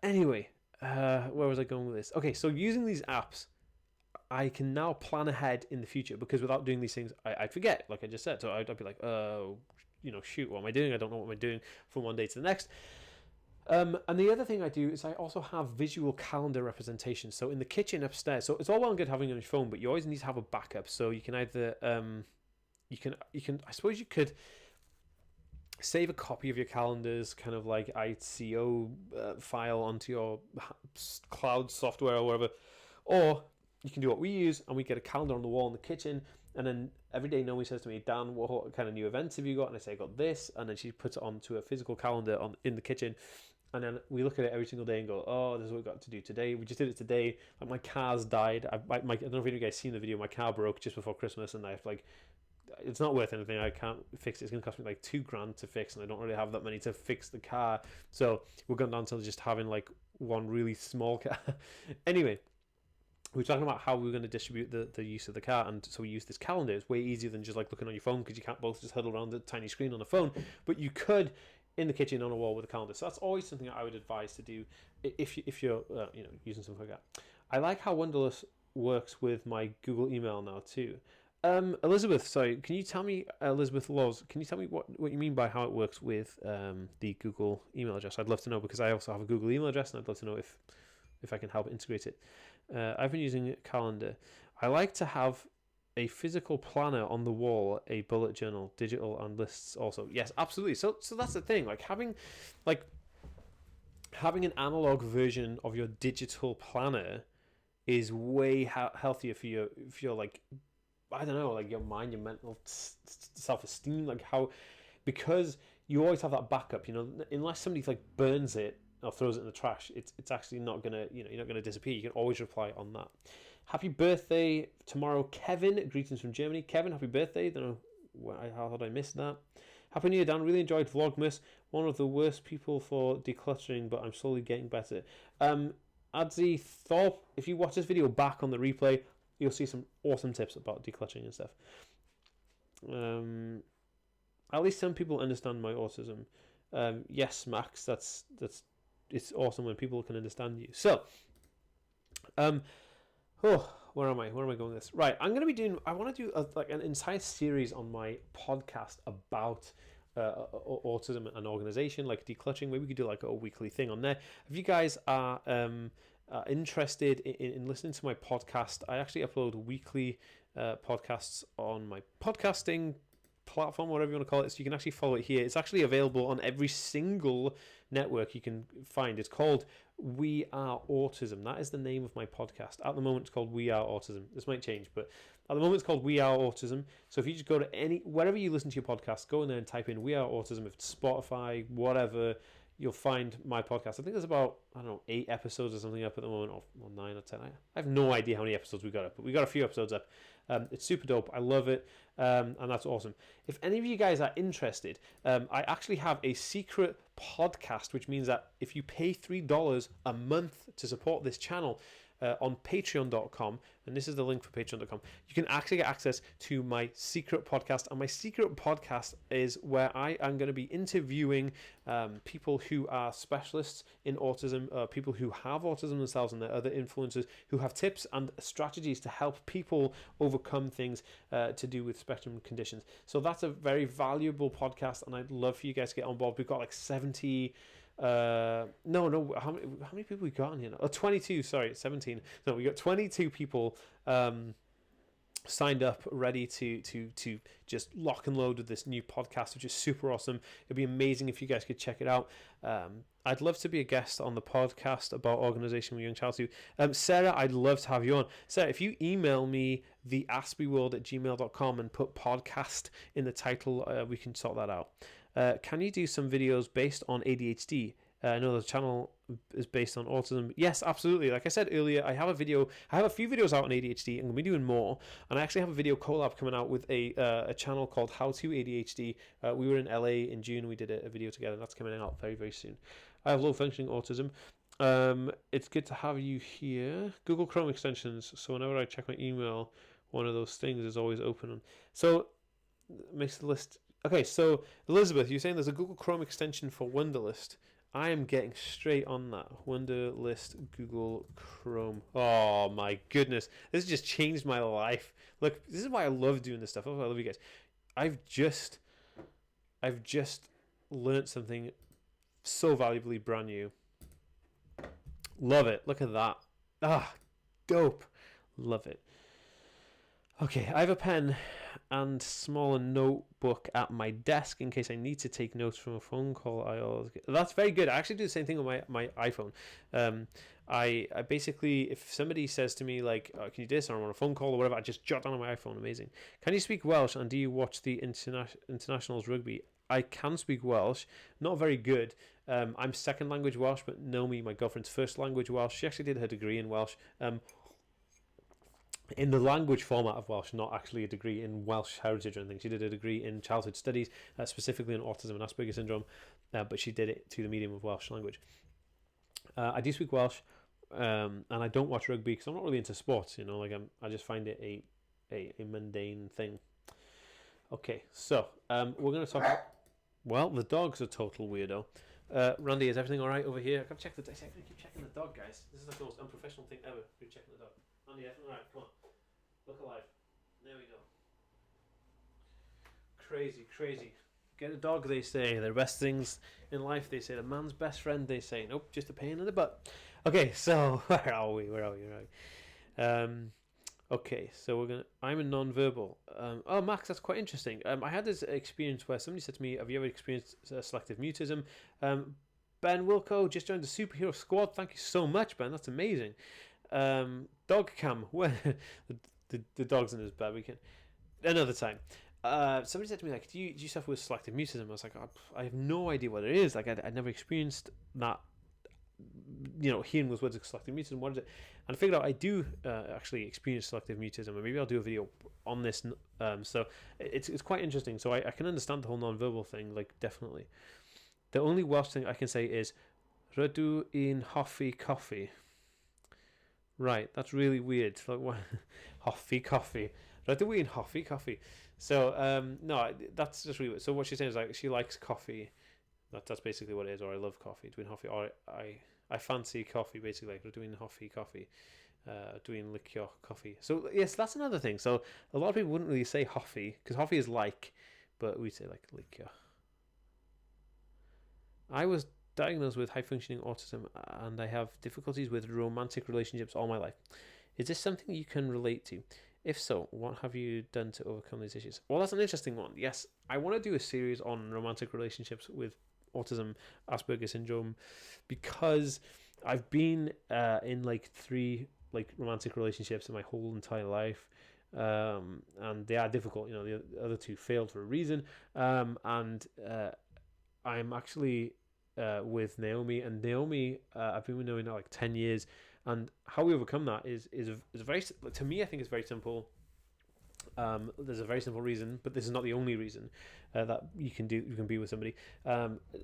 Anyway, where was I going with this? Okay, so using these apps, I can now plan ahead in the future, because without doing these things, I'd forget, like I just said. So I'd be like, shoot, what am I doing? I don't know what I'm doing from one day to the next. And the other thing I do is I also have visual calendar representation. So in the kitchen upstairs, so it's all well and good having it on your phone, but you always need to have a backup. So you can either, you can, I suppose you could save a copy of your calendars, kind of like ICO file onto your cloud software or whatever, or you can do what we use, and we get a calendar on the wall in the kitchen, and then every day Naomi says to me, Dan, what kind of new events have you got? And I say, I got this, and then she puts it onto a physical calendar in the kitchen, and then we look at it every single day and go, oh, this is what we've got to do today. We just did it today. Like, my car's died. I don't know if you guys seen the video. My car broke just before Christmas, and I have it's not worth anything. I can't fix it. It's going to cost me like $2,000 to fix, and I don't really have that money to fix the car. So we're going down to just having like one really small car. Anyway, we're talking about how we're going to distribute the use of the car, and so we use this calendar. It's way easier than just like looking on your phone, because you can't both just huddle around the tiny screen on the phone, but you could in the kitchen on a wall with a calendar. So that's always something that I would advise to do if you're using something like that. I like how Wunderlist works with my Google email now too. Elizabeth, sorry, can you tell me, Elizabeth Laws, can you tell me what you mean by how it works with the Google email address? I'd love to know, because I also have a Google email address, and I'd love to know if I can help integrate it. I've been using Calendar. I like to have a physical planner on the wall, a bullet journal, digital, and lists also. Yes, absolutely. So that's the thing. Like having an analog version of your digital planner is way healthier for your like, I don't know, like your mind, your mental self-esteem, like how, because you always have that backup. Unless somebody like burns it or throws it in the trash, it's actually not gonna, you're not gonna disappear. You can always reply on that. Happy birthday tomorrow, Kevin. Greetings from Germany. Kevin, happy birthday. Don't know how did I miss that. Happy New Year, Dan. Really enjoyed Vlogmas. One of the worst people for decluttering, but I'm slowly getting better. Adzi Thorpe, if you watch this video back on the replay, you'll see some awesome tips about decluttering and stuff. At least some people understand my autism. Yes, Max, that's it's awesome when people can understand you. So, where am I going with this? Right, I want to do an entire series on my podcast about autism and organization, like decluttering. Maybe we could do like a weekly thing on there. If you guys are interested in listening to my podcast, I actually upload weekly podcasts on my podcasting platform, whatever you want to call it. So you can actually follow it here. It's actually available on every single network you can find. It's called We Are Autism. That is the name of my podcast. At the moment, it's called We Are Autism. This might change, but at the moment, it's called We Are Autism. So if you just go to wherever you listen to your podcast, go in there and type in We Are Autism. If it's Spotify, whatever, you'll find my podcast. I think there's about, 8 episodes or something up at the moment, or 9 or 10. I have no idea how many episodes we got up, but we got a few episodes up. It's super dope. I love it, and that's awesome. If any of you guys are interested, I actually have a secret podcast, which means that if you pay $3 a month to support this channel, on patreon.com, and this is the link for patreon.com, you can actually get access to my secret podcast. And my secret podcast is where I am going to be interviewing people who are specialists in autism, people who have autism themselves, and their other influencers who have tips and strategies to help people overcome things to do with spectrum conditions. So that's a very valuable podcast, and I'd love for you guys to get on board. We've got like 70 how many people we got on here now? 22, sorry, 17. No, we got 22 people signed up, ready to just lock and load with this new podcast, which is super awesome. It'd be amazing if you guys could check it out. I'd love to be a guest on the podcast about organisation with young child too. Sarah, I'd love to have you on. Sarah, if you email me the aspieworld@gmail.com and put podcast in the title, we can sort that out. Can you do some videos based on ADHD? I know the channel is based on autism. Yes, absolutely. Like I said earlier, I have a few videos out on ADHD, and I'm going to be doing more. And I actually have a video collab coming out with a channel called How to ADHD. We were in LA in June. We did a video together, and that's coming out very, very soon. I have low functioning autism. It's good to have you here. Google Chrome extensions. So whenever I check my email, one of those things is always open. So makes the list. Okay, so Elizabeth, you're saying there's a Google Chrome extension for Wunderlist. I am getting straight on that. Wunderlist Google Chrome. Oh my goodness, this has just changed my life. Look, this is why I love doing this stuff. I love you guys. I've just learned something so valuably brand new. Love it. Look at that. Ah, dope. Love it. Okay, I have a pen and smaller notebook at my desk in case I need to take notes from a phone call. That's very good. I actually do the same thing on my iPhone. I basically, if somebody says to me like, oh, can you do this, or I'm on a phone call or whatever, I just jot down on my iPhone. Amazing. Can you speak Welsh, and do you watch the internationals rugby? I can speak Welsh, not very good. I'm second language Welsh, but Naomi, my girlfriend's first language Welsh. She actually did her degree in Welsh. In the language format of Welsh, not actually a degree in Welsh heritage or anything. She did a degree in childhood studies, specifically on autism and Asperger's syndrome, but she did it through the medium of Welsh language. I do speak Welsh, and I don't watch rugby because I'm not really into sports. You know, like I just find it a mundane thing. Okay, so we're going to talk about, well, the dog's a total weirdo. Randy, is everything all right over here? I gotta check the dog. I keep checking the dog, guys. This is like the most unprofessional thing ever. We're checking the dog. Randy, everything all right? Come on. Look alive. There we go. Crazy. Get a dog, they say. They're the best things in life, they say. The man's best friend, they say. Nope, just a pain in the butt. Okay, so where are we? Okay, so I'm a non-verbal. Oh, Max, that's quite interesting. I had this experience where somebody said to me, have you ever experienced selective mutism? Ben Wilco just joined the superhero squad. Thank you so much, Ben. That's amazing. Dog cam. Well, the dog's in his bed. We can another time. Somebody said to me, like, do you suffer with selective mutism? I was like, I have no idea what it is. Like, I'd never experienced that. You know, hearing those words of selective mutism, what is it? And I figured out I do actually experience selective mutism, and maybe I'll do a video on this. So it's quite interesting. So I can understand the whole non-verbal thing, like, definitely. The only Welsh thing I can say is rydw i'n hoffi coffee. Right, that's really weird. Like, what? Hoffi coffee. Rydw i'n hoffi coffee. So no, that's just really weird. So what she's saying is like she likes coffee. That's basically what it is. Or I love coffee. Dwi'n hoffi, or I fancy coffee, basically, like doing hoffi coffee, doing licio coffee. So yes, that's another thing. So a lot of people wouldn't really say hoffi because hoffi is like, but we say like licio. I was diagnosed with high functioning autism, and I have difficulties with romantic relationships all my life. Is this something you can relate to? If so, what have you done to overcome these issues? Well, that's an interesting one. Yes, I want to do a series on romantic relationships with autism, Asperger's syndrome, because I've been in like 3 like romantic relationships in my whole entire life, and they are difficult. You know, the other 2 failed for a reason, and I'm actually with Naomi, and Naomi I've been with Naomi now like 10 years, and how we overcome that is very, to me, I think it's very simple. There's a very simple reason, but this is not the only reason that you can be with somebody.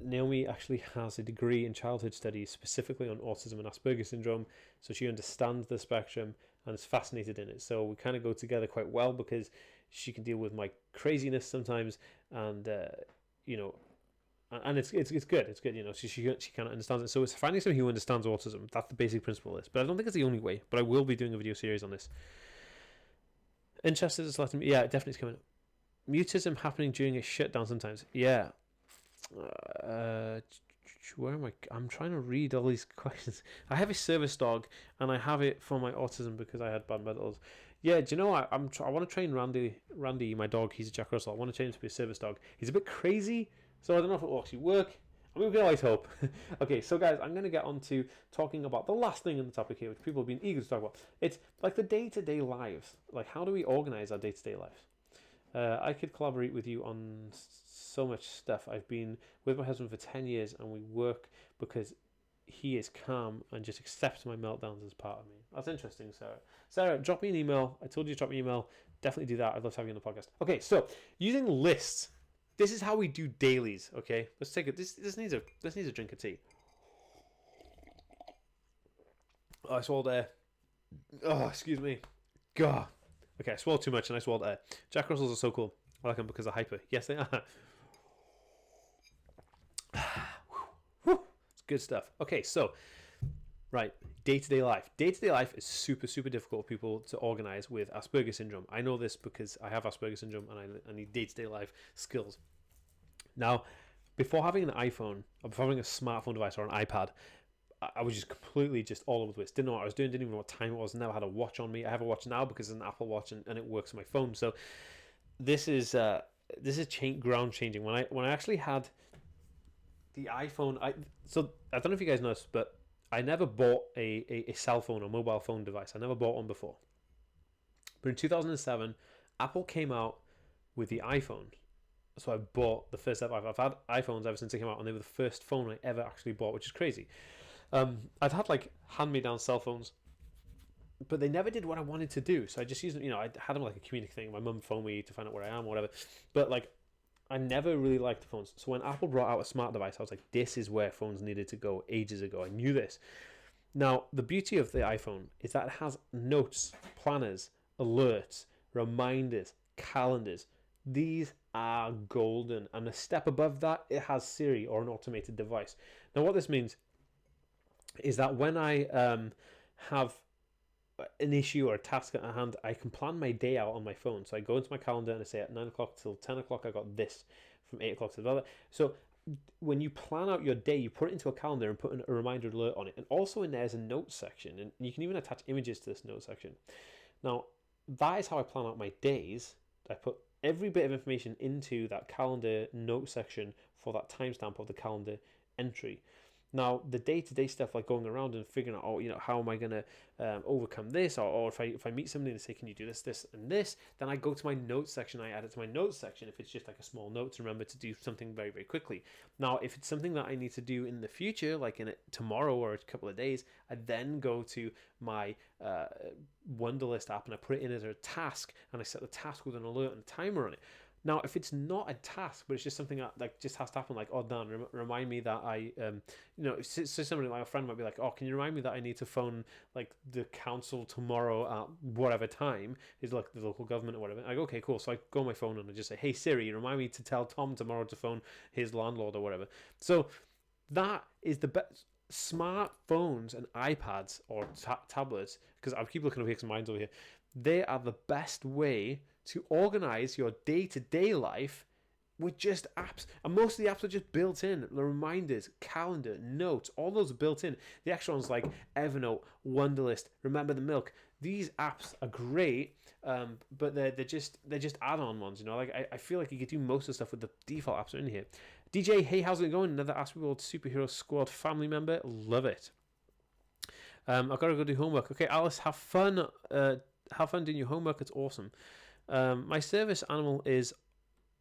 Naomi actually has a degree in childhood studies specifically on autism and Asperger's syndrome, so she understands the spectrum and is fascinated in it. So we kind of go together quite well because she can deal with my craziness sometimes, and you know, and it's good. It's good, you know. She kind of understands it. So it's finding somebody who understands autism. That's the basic principle of this. But I don't think it's the only way. But I will be doing a video series on this. Interested in selecting? Yeah, it definitely is coming up. Mutism happening during a shutdown sometimes. Yeah. Where am I? I'm trying to read all these questions. I have a service dog, and I have it for my autism because I had bad medals. Yeah, do you know what? I want to train Randy, my dog. He's a Jack Russell. I want to train him to be a service dog. He's a bit crazy, so I don't know if it will actually work. I mean, we can always hope. Okay, so guys, I'm going to get on to talking about the last thing in the topic here, which people have been eager to talk about. It's like the day-to-day lives. Like, how do we organize our day-to-day lives? I could collaborate with you on so much stuff. I've been with my husband for 10 years, and we work because he is calm and just accepts my meltdowns as part of me. That's interesting, Sarah. Sarah, drop me an email. I told you to drop me an email. Definitely do that. I'd love to have you on the podcast. Okay, so using lists. This is how we do dailies, okay? Let's take it. This needs a drink of tea. Oh, I swallowed air. Oh, excuse me. God. Okay, I swallowed too much and I swallowed air. Jack Russells are so cool. I like them because they're hyper. Yes, they are. It's good stuff. Okay, so, right, day-to-day life. Day-to-day life is super, super difficult for people to organise with Asperger's syndrome. I know this because I have Asperger's syndrome and I need day-to-day life skills. Now, before having an iPhone, or before having a smartphone device or an iPad, I was just completely just all over the place. Didn't know what I was doing, didn't even know what time it was, never had a watch on me. I have a watch now because it's an Apple Watch and it works on my phone. So this is ground changing. When I actually had the iPhone, I don't know if you guys know this, but I never bought a cell phone or mobile phone device. I never bought one before. But in 2007, Apple came out with the iPhone. So I bought the first ever. I've had iPhones ever since they came out, and they were the first phone I ever actually bought, which is crazy. I'd had like hand-me-down cell phones, but they never did what I wanted to do. So I just used them. I had them like a community thing. My mum phoned me to find out where I am, or whatever. But like, I never really liked the phones. So when Apple brought out a smart device, I was like, this is where phones needed to go ages ago. I knew this. Now, the beauty of the iPhone is that it has notes, planners, alerts, reminders, calendars. These are golden. And a step above that, it has Siri or an automated device. Now, what this means is that when I have an issue or a task at hand, I can plan my day out on my phone. So I go into my calendar and I say at 9 o'clock till 10 o'clock, I got this. From 8 o'clock to the other. So when you plan out your day, you put it into a calendar and put a reminder alert on it. And also in there's a notes section. And you can even attach images to this notes section. Now, that is how I plan out my days. I put every bit of information into that calendar note section for that timestamp of the calendar entry. Now, the day-to-day stuff, like going around and figuring out, how am I going to overcome this? Or if I meet somebody and say, can you do this, this, and this? Then I go to my notes section. I add it to my notes section if it's just like a small note to remember to do something very, very quickly. Now, if it's something that I need to do in the future, like tomorrow or a couple of days, I then go to my Wunderlist app and I put it in as a task, and I set the task with an alert and a timer on it. Now, if it's not a task, but it's just something that like just has to happen, like, oh, Dan, remind me that I, so somebody, like a friend might be like, oh, can you remind me that I need to phone like the council tomorrow at whatever time, is like the local government or whatever. I go, okay, cool. So I go on my phone and I just say, hey Siri, remind me to tell Tom tomorrow to phone his landlord or whatever. So that is the best. Smartphones and iPads or tablets, because I keep looking over here because mine's over here, they are the best way to organize your day-to-day life with just apps. And most of the apps are just built in. The reminders, calendar, notes, all those are built in. The extra ones like Evernote, Wunderlist, Remember the Milk. These apps are great, but they're just add-on ones. Like I feel like you could do most of the stuff with the default apps are in here. DJ, hey, how's it going? Another Aspie World Superhero Squad family member. Love it. I've got to go do homework. Okay, Alice, have fun. Have fun doing your homework. It's awesome. My service animal is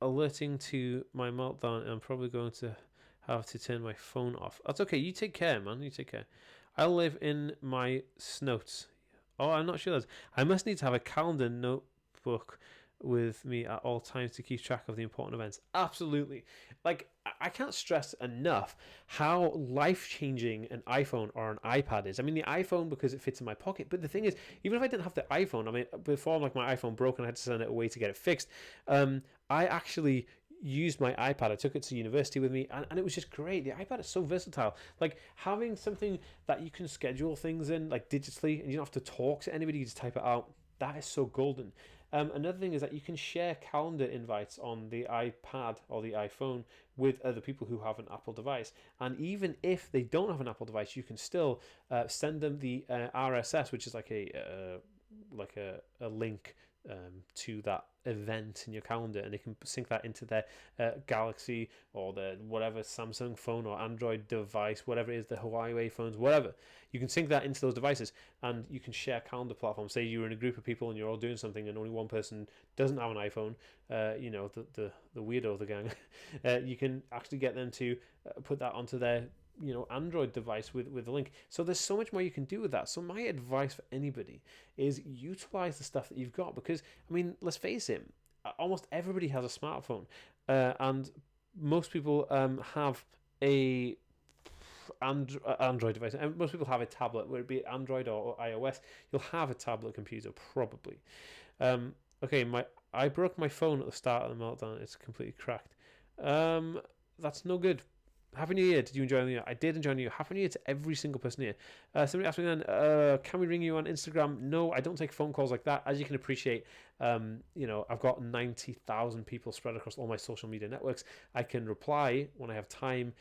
alerting to my meltdown, and I'm probably going to have to turn my phone off. That's okay. You take care, man. You take care. I live in my snots. Oh, I'm not sure. I must need to have a calendar notebook with me at all times to keep track of the important events. Absolutely. Like, I can't stress enough how life-changing an iPhone or an iPad is. I mean, the iPhone because it fits in my pocket, but the thing is, even if I didn't have the iPhone, I mean, before like my iPhone broke and I had to send it away to get it fixed, I actually used my iPad. I took it to university with me, and it was just great. The iPad is so versatile. Like, having something that you can schedule things in, like digitally, and you don't have to talk to anybody, you just type it out. That is so golden. Another thing is that you can share calendar invites on the iPad or the iPhone with other people who have an Apple device. And even if they don't have an Apple device, you can still send them the RSS, which is like a link to that event in your calendar, and they can sync that into their Galaxy or the whatever Samsung phone or Android device, whatever it is, the Huawei phones, whatever. You can sync that into those devices, and you can share calendar platforms. Say you're in a group of people and you're all doing something, and only one person doesn't have an iPhone. The weirdo of the gang. You can actually get them to put that onto their Android device with a link. So there's so much more you can do with that. So my advice for anybody is utilize the stuff that you've got, because I mean, let's face it, almost everybody has a smartphone, and most people have a Android device, and most people have a tablet, whether it be Android or iOS. You'll have a tablet computer probably. Okay, I broke my phone at the start of the meltdown. It's completely cracked. That's no good. Happy New Year. Did you enjoy the New Year? I did enjoy the New Year. Happy New Year to every single person here. Somebody asked me then, can we ring you on Instagram? No, I don't take phone calls like that. As you can appreciate, I've got 90,000 people spread across all my social media networks. I can reply when I have time,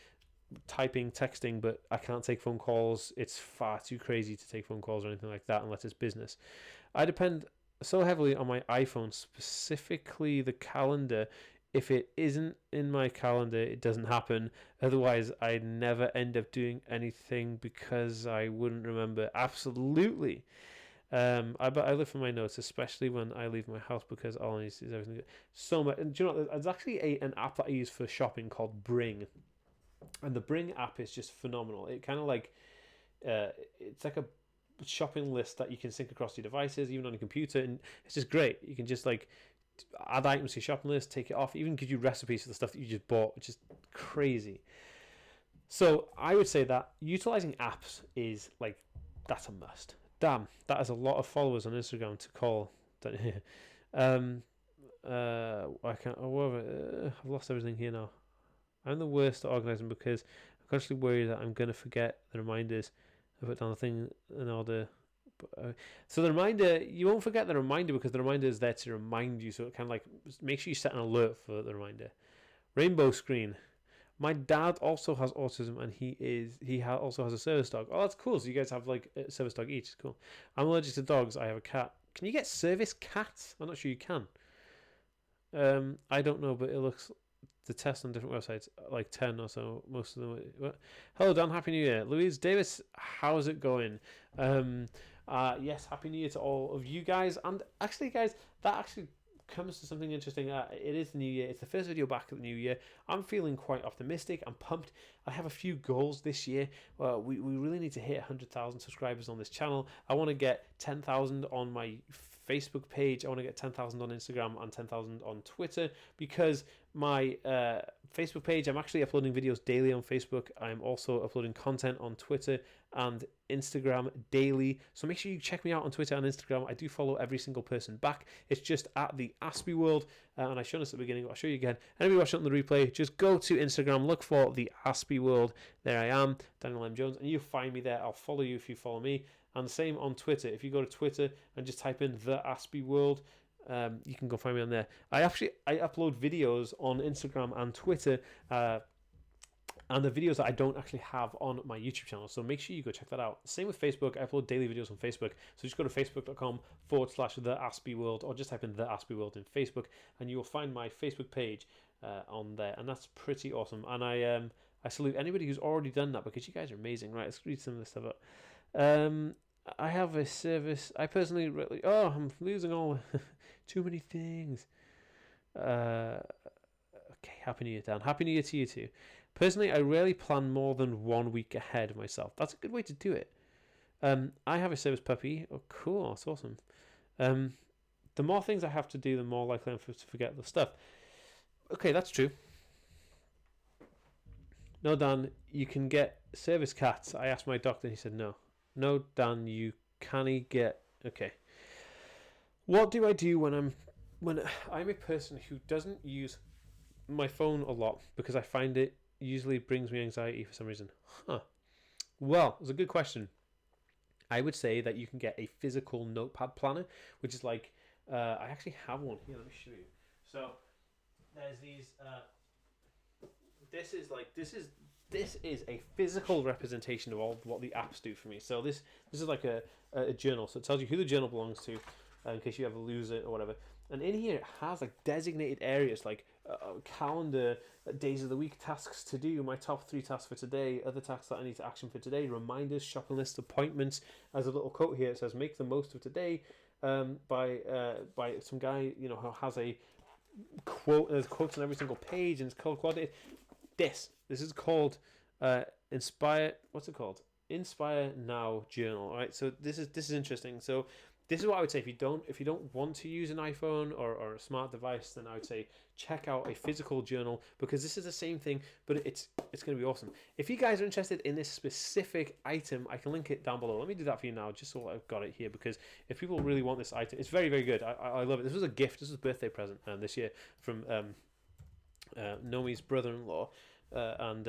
typing, texting, but I can't take phone calls. It's far too crazy to take phone calls or anything like that unless it's business. I depend so heavily on my iPhone, specifically the calendar. If it isn't in my calendar, it doesn't happen. Otherwise, I never end up doing anything because I wouldn't remember. Absolutely. I live for my notes, especially when I leave my house, because all I need to do is everything. So much. And do you know, there's actually an app that I use for shopping called Bring. And the Bring app is just phenomenal. It kind of like, it's like a shopping list that you can sync across your devices, even on your computer. And it's just great. You can just like add items to your shopping list, take it off, even gives you recipes for the stuff that you just bought, which is crazy. So I would say that utilizing apps is like, that's a must. Damn, that is a lot of followers on Instagram to call. I can't. I've lost everything here now. I'm the worst at organising because I'm constantly worried that I'm going to forget the reminders. I put down the thing in order. So the reminder, you won't forget the reminder because the reminder is there to remind you. So it kind of like make sure you set an alert for the reminder. Rainbow screen. My dad also has autism and he also has a service dog. Oh, that's cool. So you guys have like a service dog each. Cool. I'm allergic to dogs. I have a cat. Can you get service cats? I'm not sure you can. I don't know, but it looks the test on different websites like 10 or so. Most of them. What? Hello, Dan. Happy New Year, Louise Davis. How's it going? Yes, Happy New Year to all of you guys. And actually, guys, that actually comes to something interesting. It is the new year. It's the first video back at the new year. I'm feeling quite optimistic. I'm pumped. I have a few goals this year. We really need to hit 100,000 subscribers on this channel. I want to get 10,000 on my Facebook page. I want to get 10,000 on Instagram and 10,000 on Twitter, because my Facebook page, I'm actually uploading videos daily on Facebook. I'm also uploading content on Twitter and Instagram daily. So make sure you check me out on Twitter and Instagram. I do follow every single person back. It's just at the Aspie World. And I showed this at the beginning, but I'll show you again. Anybody watching on the replay, just go to Instagram, look for the Aspie World. There I am, Daniel M. Jones, and you'll find me there. I'll follow you if you follow me. And the same on Twitter. If you go to Twitter and just type in the Aspie World, you can go find me on there. I upload videos on Instagram and Twitter, and the videos that I don't actually have on my YouTube channel. So make sure you go check that out. Same with Facebook. I upload daily videos on Facebook. So just go to facebook.com/the Aspie World, or just type in the Aspie World in Facebook, and you will find my Facebook page on there. And that's pretty awesome. And I salute anybody who's already done that, because you guys are amazing. Right, let's read some of this stuff up. I have a service. I personally really. Oh, I'm losing all. Too many things. Okay, Happy New Year, Dan. Happy New Year to you too. Personally, I rarely plan more than 1 week ahead of myself. That's a good way to do it. I have a service puppy. Oh, cool. That's awesome. The more things I have to do, the more likely I'm to forget the stuff. Okay, that's true. No, Dan, you can get service cats. I asked my doctor, and he said no. No, Dan, you can't get. Okay. What do I do when I'm a person who doesn't use my phone a lot, because I find it usually brings me anxiety for some reason? Well, it's a good question. I would say that you can get a physical notepad planner, which is like I actually have one here. Let me show you. So there's these. This is a physical representation of all what the apps do for me. So this is like a journal. So it tells you who the journal belongs to, in case you ever lose it or whatever. And in here it has like designated areas like calendar, days of the week, tasks to do, my top 3 tasks for today, other tasks that I need to action for today, reminders, shopping list, appointments. As a little quote here, it says, "Make the most of today," by some guy who has a quote. There's quotes on every single page, and it's called quality. This is called Inspire. What's it called? Inspire Now Journal. All right. So this is interesting. So this is what I would say. If you don't want to use an iPhone or a smart device, then I would say check out a physical journal, because this is the same thing, but it's going to be awesome. If you guys are interested in this specific item, I can link it down below. Let me do that for you now, just so I've got it here, because if people really want this item, it's very, very good. I love it. This was a gift. This was a birthday present this year from Nomi's brother-in-law, and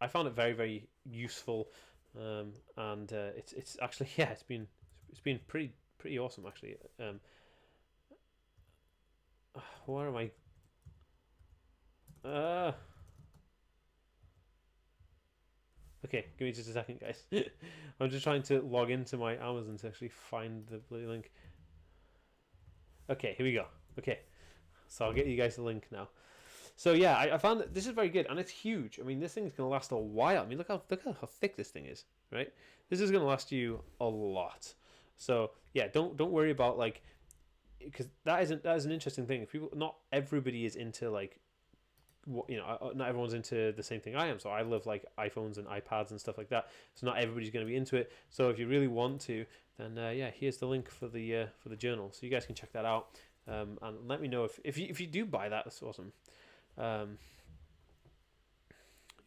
I found it very, very useful, and it's actually, yeah, it's been pretty awesome, actually. Where am I? Okay, give me just a second, guys. I'm just trying to log into my Amazon to actually find the bloody link. Okay, here we go. Okay, so I'll get you guys the link now. So yeah, I found that this is very good, and it's huge. I mean, this thing's gonna last a while. I mean, look how thick this thing is, right? This is gonna last you a lot. So yeah, don't worry about, like, because that is an interesting thing. If people, not everybody is into, like, not everyone's into the same thing I am. So I love, like, iPhones and iPads and stuff like that. So not everybody's going to be into it. So if you really want to, then yeah, here's the link for the journal, so you guys can check that out. And let me know if you do buy that. That's awesome. Your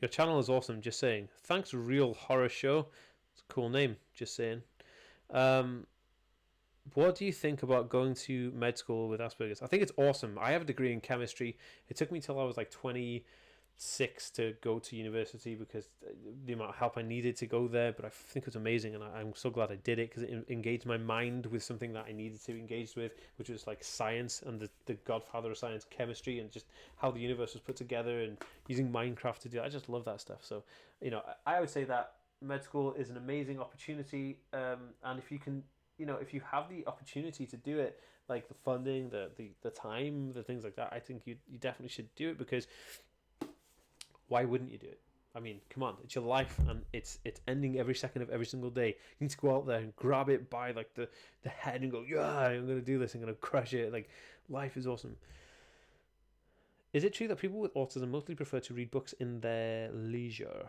channel is awesome. Just saying. Thanks, Real Horror Show. It's a cool name. Just saying. What do you think about going to med school with Asperger's? I think it's awesome. I have a degree in chemistry. It took me till I was like 26 to go to university, because the amount of help I needed to go there. But I think it was amazing, and I'm so glad I did it, because it engaged my mind with something that I needed to engage with, which was like science and the godfather of science, chemistry, and just how the universe was put together, and using Minecraft to do it. I just love that stuff. So, I would say that med school is an amazing opportunity, and if you can, if you have the opportunity to do it, like the funding, the time, the things like that, I think you definitely should do it, because why wouldn't you do it? I mean, come on, it's your life, and it's ending every second of every single day. You need to go out there and grab it by, like, the head and go, yeah, I'm going to do this, I'm going to crush it. Like, life is awesome. Is it true that people with autism mostly prefer to read books in their leisure?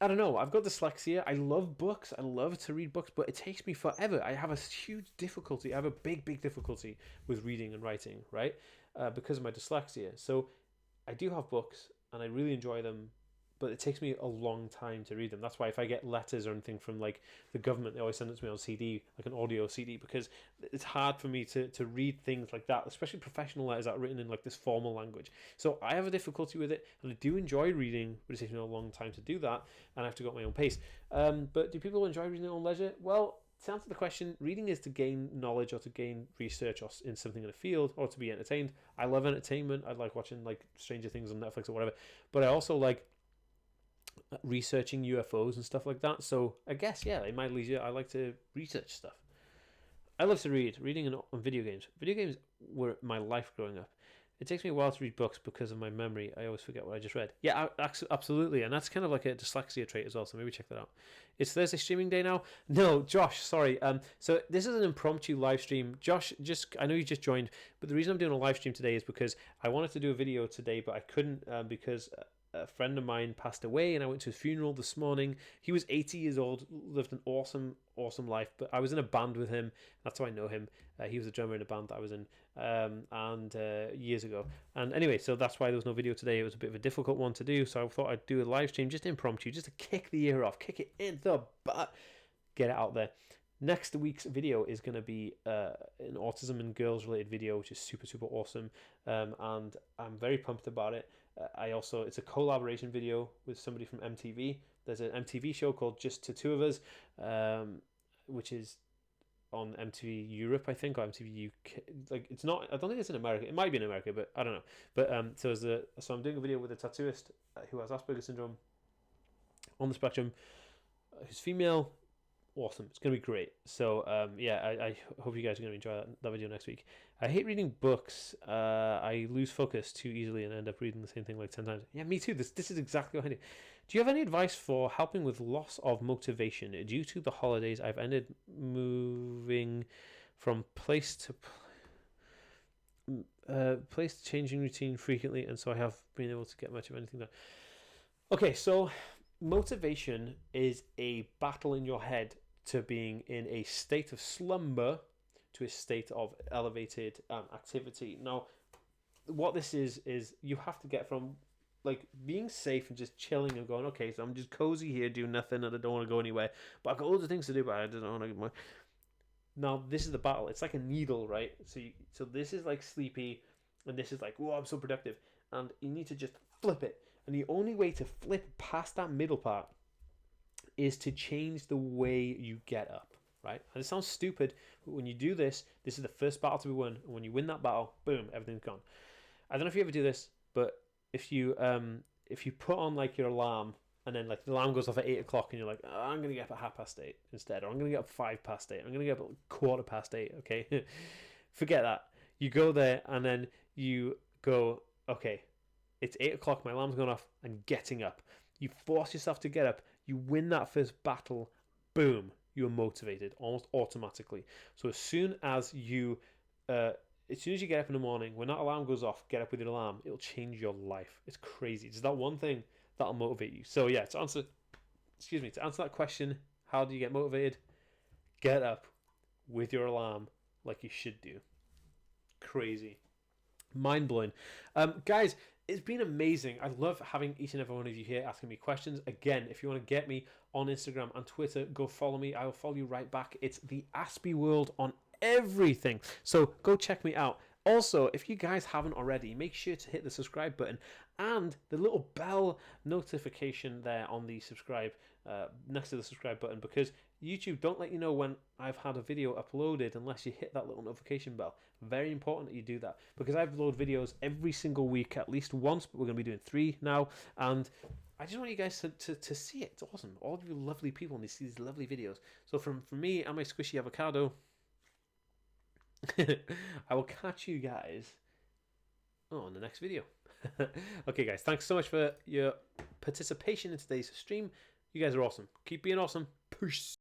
I don't know. I've got dyslexia. I love books. I love to read books, but it takes me forever. I have a huge difficulty. I have a big difficulty with reading and writing, right? Because of my dyslexia. So I do have books, and I really enjoy them, but it takes me a long time to read them. That's why if I get letters or anything from, like, the government, they always send it to me on CD, like an audio CD, because it's hard for me to read things like that, especially professional letters that are written in, like, this formal language. So I have a difficulty with it, and I do enjoy reading, but it takes me a long time to do that, and I have to go at my own pace. But do people enjoy reading at their own leisure? Well, to answer the question, reading is to gain knowledge or to gain research or in something in a field, or to be entertained. I love entertainment. I like watching, like, Stranger Things on Netflix or whatever, but I also like researching UFOs and stuff like that. So I guess, yeah, in my leisure, I like to research stuff. I love to read. Reading and video games. Video games were my life growing up. It takes me a while to read books because of my memory. I always forget what I just read. Yeah, absolutely. And that's kind of like a dyslexia trait as well, so maybe check that out. It's Thursday streaming day now? No, Josh, sorry. So this is an impromptu live stream. Josh, I know you just joined, but the reason I'm doing a live stream today is because I wanted to do a video today, but I couldn't because a friend of mine passed away, and I went to his funeral this morning. He was 80 years old, lived an awesome life, but I was in a band with him. That's how I know him. He was a drummer in a band that I was in years ago. And anyway, so that's why there was no video today. It was a bit of a difficult one to do, so I thought I'd do a live stream, just impromptu, just to kick the year off, kick it in the butt, get it out there. Next week's video is going to be an autism and girls related video, which is super awesome, and I'm very pumped about it. It's a collaboration video with somebody from MTV. There's an MTV show called Just to Two of Us, which is on MTV Europe, I think, or MTV UK. Like, it's not. I don't think it's in America. It might be in America, but I don't know. But so I'm doing a video with a tattooist who has Asperger's syndrome on the spectrum, who's female. Awesome. It's going to be great. So, I hope you guys are going to enjoy that video next week. I hate reading books. I lose focus too easily and end up reading the same thing like 10 times. Yeah, me too. This is exactly what I do. Do you have any advice for helping with loss of motivation? Due to the holidays, I've ended moving from place to place, changing routine frequently, and so I have been able to get much of anything done. Okay, so motivation is a battle in your head to being in a state of slumber to a state of elevated activity. Now, what this is you have to get from like being safe and just chilling and going, okay, so I'm just cozy here, doing nothing, and I don't want to go anywhere, but I've got loads of things to do, but I don't want to get more. Now, this is the battle. It's like a needle, right? So this is like sleepy, and this is like, oh, I'm so productive. And you need to just flip it. And the only way to flip past that middle part is to change the way you get up, right? And it sounds stupid, but when you do this, this is the first battle to be won. And when you win that battle, boom, everything's gone. I don't know if you ever do this, but if you put on like your alarm, and then like the alarm goes off at 8 o'clock, and you're like, oh, I'm gonna get up at 8:30 instead, or I'm gonna get up 8:05, I'm gonna get up at 8:15. Okay, forget that. You go there, and then you go, okay, it's 8 o'clock. My alarm's gone off. I'm getting up. You force yourself to get up. You win that first battle. Boom, you're motivated almost automatically. So as soon as you get up in the morning, when that alarm goes off, get up with your alarm. It'll change your life. It's crazy. It's that one thing that'll motivate you. So yeah, to answer that question, how do you get motivated? Get up with your alarm like you should do. Crazy. Mind-blowing. Guys, it's been amazing. I love having each and every one of you here asking me questions. Again, if you want to get me on Instagram and Twitter, go follow me. I will follow you right back. It's the Aspie World on everything. So go check me out. Also, if you guys haven't already, make sure to hit the subscribe button and the little bell notification there on the subscribe, next to the subscribe button, because YouTube don't let you know when I've had a video uploaded unless you hit that little notification bell. Very important that you do that, because I upload videos every single week, at least once, but we're going to be doing 3 now, and I just want you guys to see it. It's awesome. All of you lovely people, and they see these lovely videos. So from me and my squishy avocado, I will catch you guys on the next video. Okay, guys, thanks so much for your participation in today's stream. You guys are awesome. Keep being awesome. Peace.